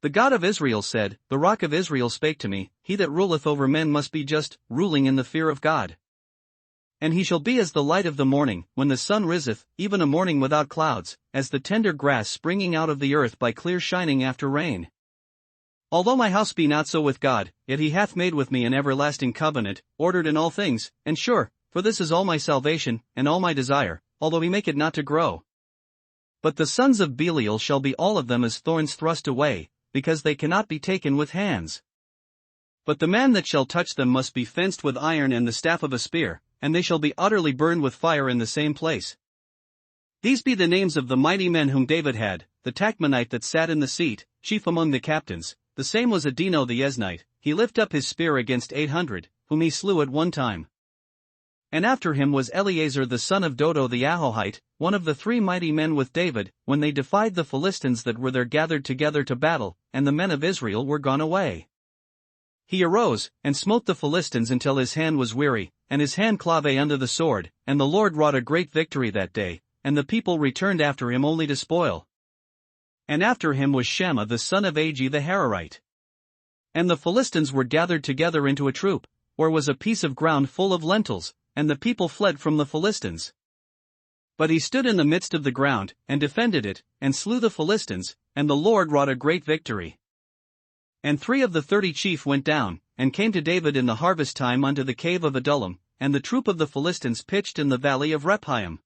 The God of Israel said, The rock of Israel spake to me, he that ruleth over men must be just, ruling in the fear of God. And he shall be as the light of the morning, when the sun riseth, even a morning without clouds, as the tender grass springing out of the earth by clear shining after rain. Although my house be not so with God, yet he hath made with me an everlasting covenant, ordered in all things, and sure, for this is all my salvation, and all my desire, although he make it not to grow. But the sons of Belial shall be all of them as thorns thrust away, because they cannot be taken with hands. But the man that shall touch them must be fenced with iron and the staff of a spear, and they shall be utterly burned with fire in the same place. These be the names of the mighty men whom David had: the Tachmonite that sat in the seat, chief among the captains, the same was Adino the Eznite. He lift up his spear against 800, whom he slew at one time. And after him was Eleazar the son of Dodo the Ahohite, one of the 3 mighty men with David, when they defied the Philistines that were there gathered together to battle, and the men of Israel were gone away. He arose, and smote the Philistines until his hand was weary, and his hand clave under the sword, and the Lord wrought a great victory that day, and the people returned after him only to spoil. And after him was Shammah the son of Agi the Hararite. And the Philistines were gathered together into a troop, where was a piece of ground full of lentils, and the people fled from the Philistines. But he stood in the midst of the ground, and defended it, and slew the Philistines, and the Lord wrought a great victory. And 3 of the 30 chief went down, and came to David in the harvest time unto the cave of Adullam, and the troop of the Philistines pitched in the valley of Rephaim.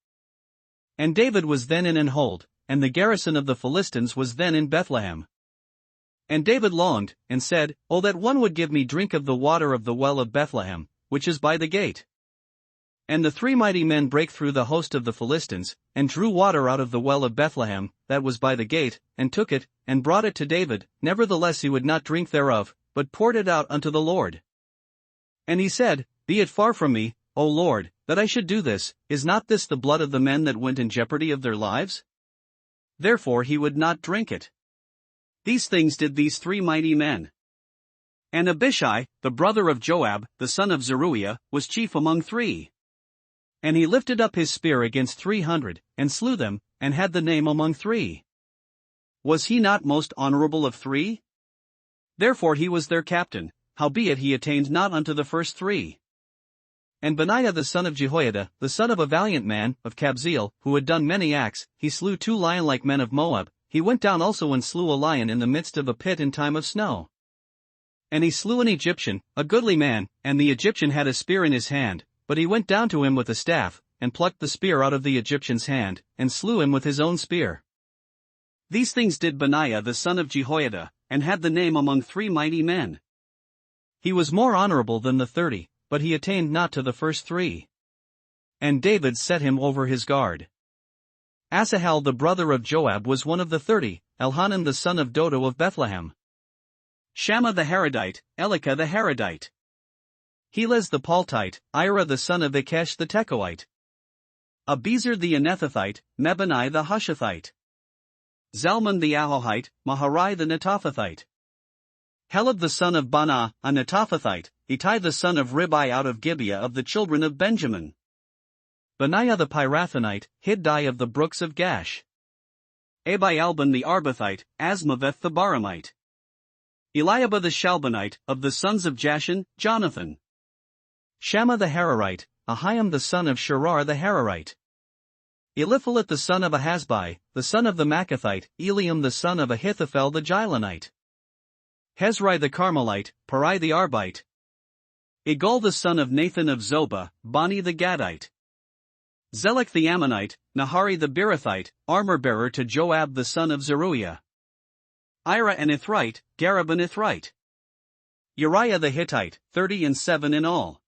And David was then in an hold, and the garrison of the Philistines was then in Bethlehem. And David longed, and said, O that one would give me drink of the water of the well of Bethlehem, which is by the gate. And the 3 mighty men brake through the host of the Philistines, and drew water out of the well of Bethlehem, that was by the gate, and took it, and brought it to David. Nevertheless he would not drink thereof, but poured it out unto the Lord. And he said, Be it far from me, O Lord, that I should do this. Is not this the blood of the men that went in jeopardy of their lives? Therefore he would not drink it. These things did these 3 mighty men. And Abishai, the brother of Joab, the son of Zeruiah, was chief among 3. And he lifted up his spear against 300, and slew them, and had the name among 3. Was he not most honorable of 3? Therefore he was their captain, howbeit he attained not unto the first 3. And Benaiah the son of Jehoiada, the son of a valiant man, of Kabzeel, who had done many acts, he slew 2 lion-like men of Moab. He went down also and slew a lion in the midst of a pit in time of snow. And he slew an Egyptian, a goodly man, and the Egyptian had a spear in his hand, but he went down to him with a staff, and plucked the spear out of the Egyptian's hand, and slew him with his own spear. These things did Benaiah the son of Jehoiada, and had the name among 3 mighty men. He was more honorable than the 30, but he attained not to the first 3. And David set him over his guard. Asahel the brother of Joab was one of the 30, Elhanan the son of Dodo of Bethlehem. Shammah the Haradite, Elika the Haradite. Helez the Paltite, Ira the son of Ikesh the Tekoite. Abizer the Anethathite, Mebani the Hushathite. Zalman the Ahohite, Maharai the Netophathite. Helab the son of Banah, a Netophathite, Ittai the son of Ribai out of Gibeah of the children of Benjamin. Benaiah the Pirathonite, Hiddai of the brooks of Gash. Abialban the Arbathite, Asmaveth the Baramite. Eliabah the Shalbanite, of the sons of Jashan, Jonathan. Shammah the Hararite, Ahiam the son of Sherar the Hararite. Eliphalet the son of Ahasbai, the son of the Machathite, Eliam the son of Ahithophel the Gilonite. Hezrai the Carmelite, Parai the Arbite. Igal the son of Nathan of Zobah, Bani the Gadite. Zelek the Ammonite, Nahari the Beerothite, armor-bearer to Joab the son of Zeruiah. Ira an Ithrite, Gareb an Ithrite. Uriah the Hittite, 37 in all.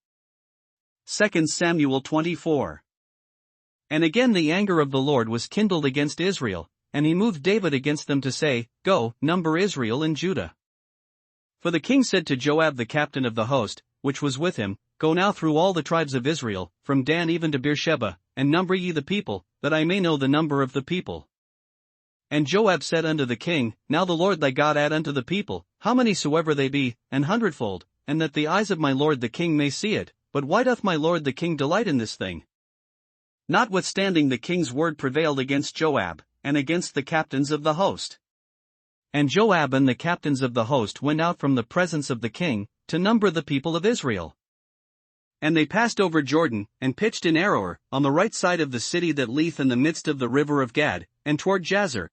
2 Samuel 24. And again the anger of the Lord was kindled against Israel, and he moved David against them to say, Go, number Israel and Judah. For the king said to Joab the captain of the host, which was with him, Go now through all the tribes of Israel, from Dan even to Beersheba, and number ye the people, that I may know the number of the people. And Joab said unto the king, Now the Lord thy God add unto the people, how many soever they be, 100-fold, and that the eyes of my lord the king may see it. But why doth my lord the king delight in this thing? Notwithstanding the king's word prevailed against Joab, and against the captains of the host. And Joab and the captains of the host went out from the presence of the king, to number the people of Israel. And they passed over Jordan, and pitched in Aroer, on the right side of the city that lieth in the midst of the river of Gad, and toward Jazer.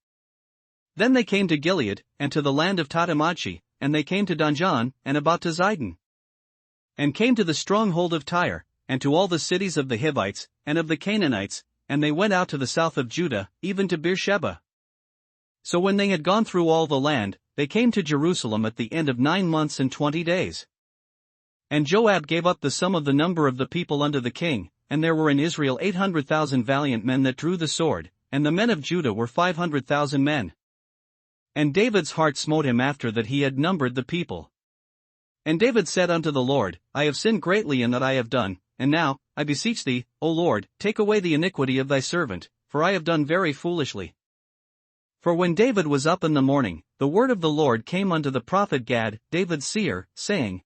Then they came to Gilead, and to the land of Tadamachi, and they came to Danjan, and about to Zidon. And came to the stronghold of Tyre, and to all the cities of the Hivites, and of the Canaanites, and they went out to the south of Judah, even to Beersheba. So when they had gone through all the land, they came to Jerusalem at the end of 9 months and 20 days. And Joab gave up the sum of the number of the people unto the king, and there were in Israel 800,000 valiant men that drew the sword, and the men of Judah were 500,000 men. And David's heart smote him after that he had numbered the people. And David said unto the Lord, I have sinned greatly in that I have done, and now, I beseech thee, O Lord, take away the iniquity of thy servant, for I have done very foolishly. For when David was up in the morning, the word of the Lord came unto the prophet Gad, David's seer, saying,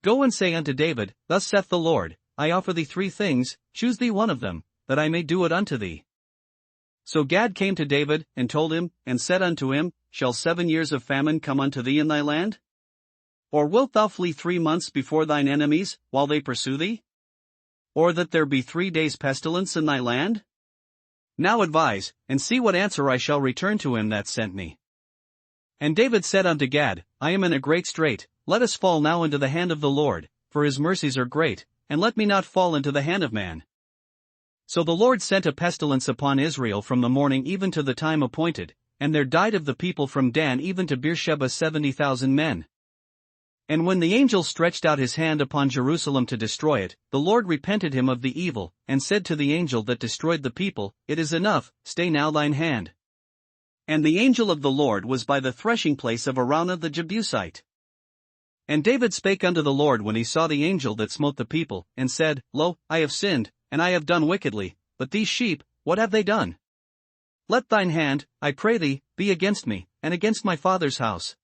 Go and say unto David, Thus saith the Lord, I offer thee 3 things, choose thee one of them, that I may do it unto thee. So Gad came to David, and told him, and said unto him, Shall 7 years of famine come unto thee in thy land? Or wilt thou flee 3 months before thine enemies, while they pursue thee? Or that there be 3 days pestilence in thy land? Now advise, and see what answer I shall return to him that sent me. And David said unto Gad, I am in a great strait, let us fall now into the hand of the Lord, for his mercies are great, and let me not fall into the hand of man. So the Lord sent a pestilence upon Israel from the morning even to the time appointed, and there died of the people from Dan even to Beersheba 70,000 men. And when the angel stretched out his hand upon Jerusalem to destroy it, the Lord repented him of the evil, and said to the angel that destroyed the people, It is enough, stay now thine hand. And the angel of the Lord was by the threshing place of Araunah the Jebusite. And David spake unto the Lord when he saw the angel that smote the people, and said, Lo, I have sinned, and I have done wickedly, but these sheep, what have they done? Let thine hand, I pray thee, be against me, and against my father's house.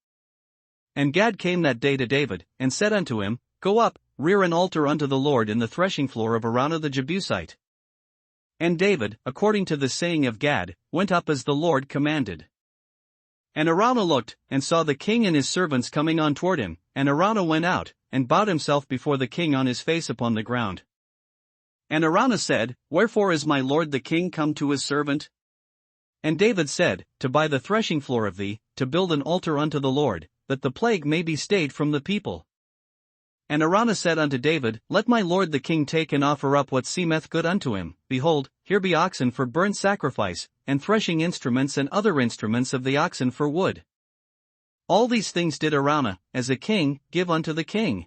And Gad came that day to David, and said unto him, Go up, rear an altar unto the Lord in the threshing floor of Araunah the Jebusite. And David, according to the saying of Gad, went up as the Lord commanded. And Araunah looked, and saw the king and his servants coming on toward him, and Araunah went out, and bowed himself before the king on his face upon the ground. And Araunah said, Wherefore is my lord the king come to his servant? And David said, To buy the threshing floor of thee, to build an altar unto the Lord, that the plague may be stayed from the people. And Araunah said unto David, Let my lord the king take and offer up what seemeth good unto him. Behold, here be oxen for burnt sacrifice, and threshing instruments and other instruments of the oxen for wood. All these things did Araunah, as a king, give unto the king.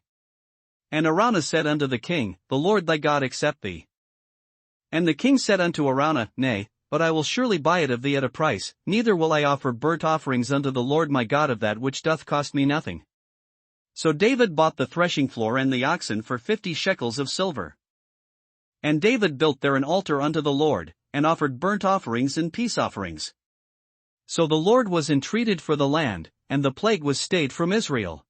And Araunah said unto the king, The Lord thy God accept thee. And the king said unto Araunah, Nay, but I will surely buy it of thee at a price, neither will I offer burnt offerings unto the Lord my God of that which doth cost me nothing. So David bought the threshing floor and the oxen for 50 shekels of silver. And David built there an altar unto the Lord, and offered burnt offerings and peace offerings. So the Lord was entreated for the land, and the plague was stayed from Israel.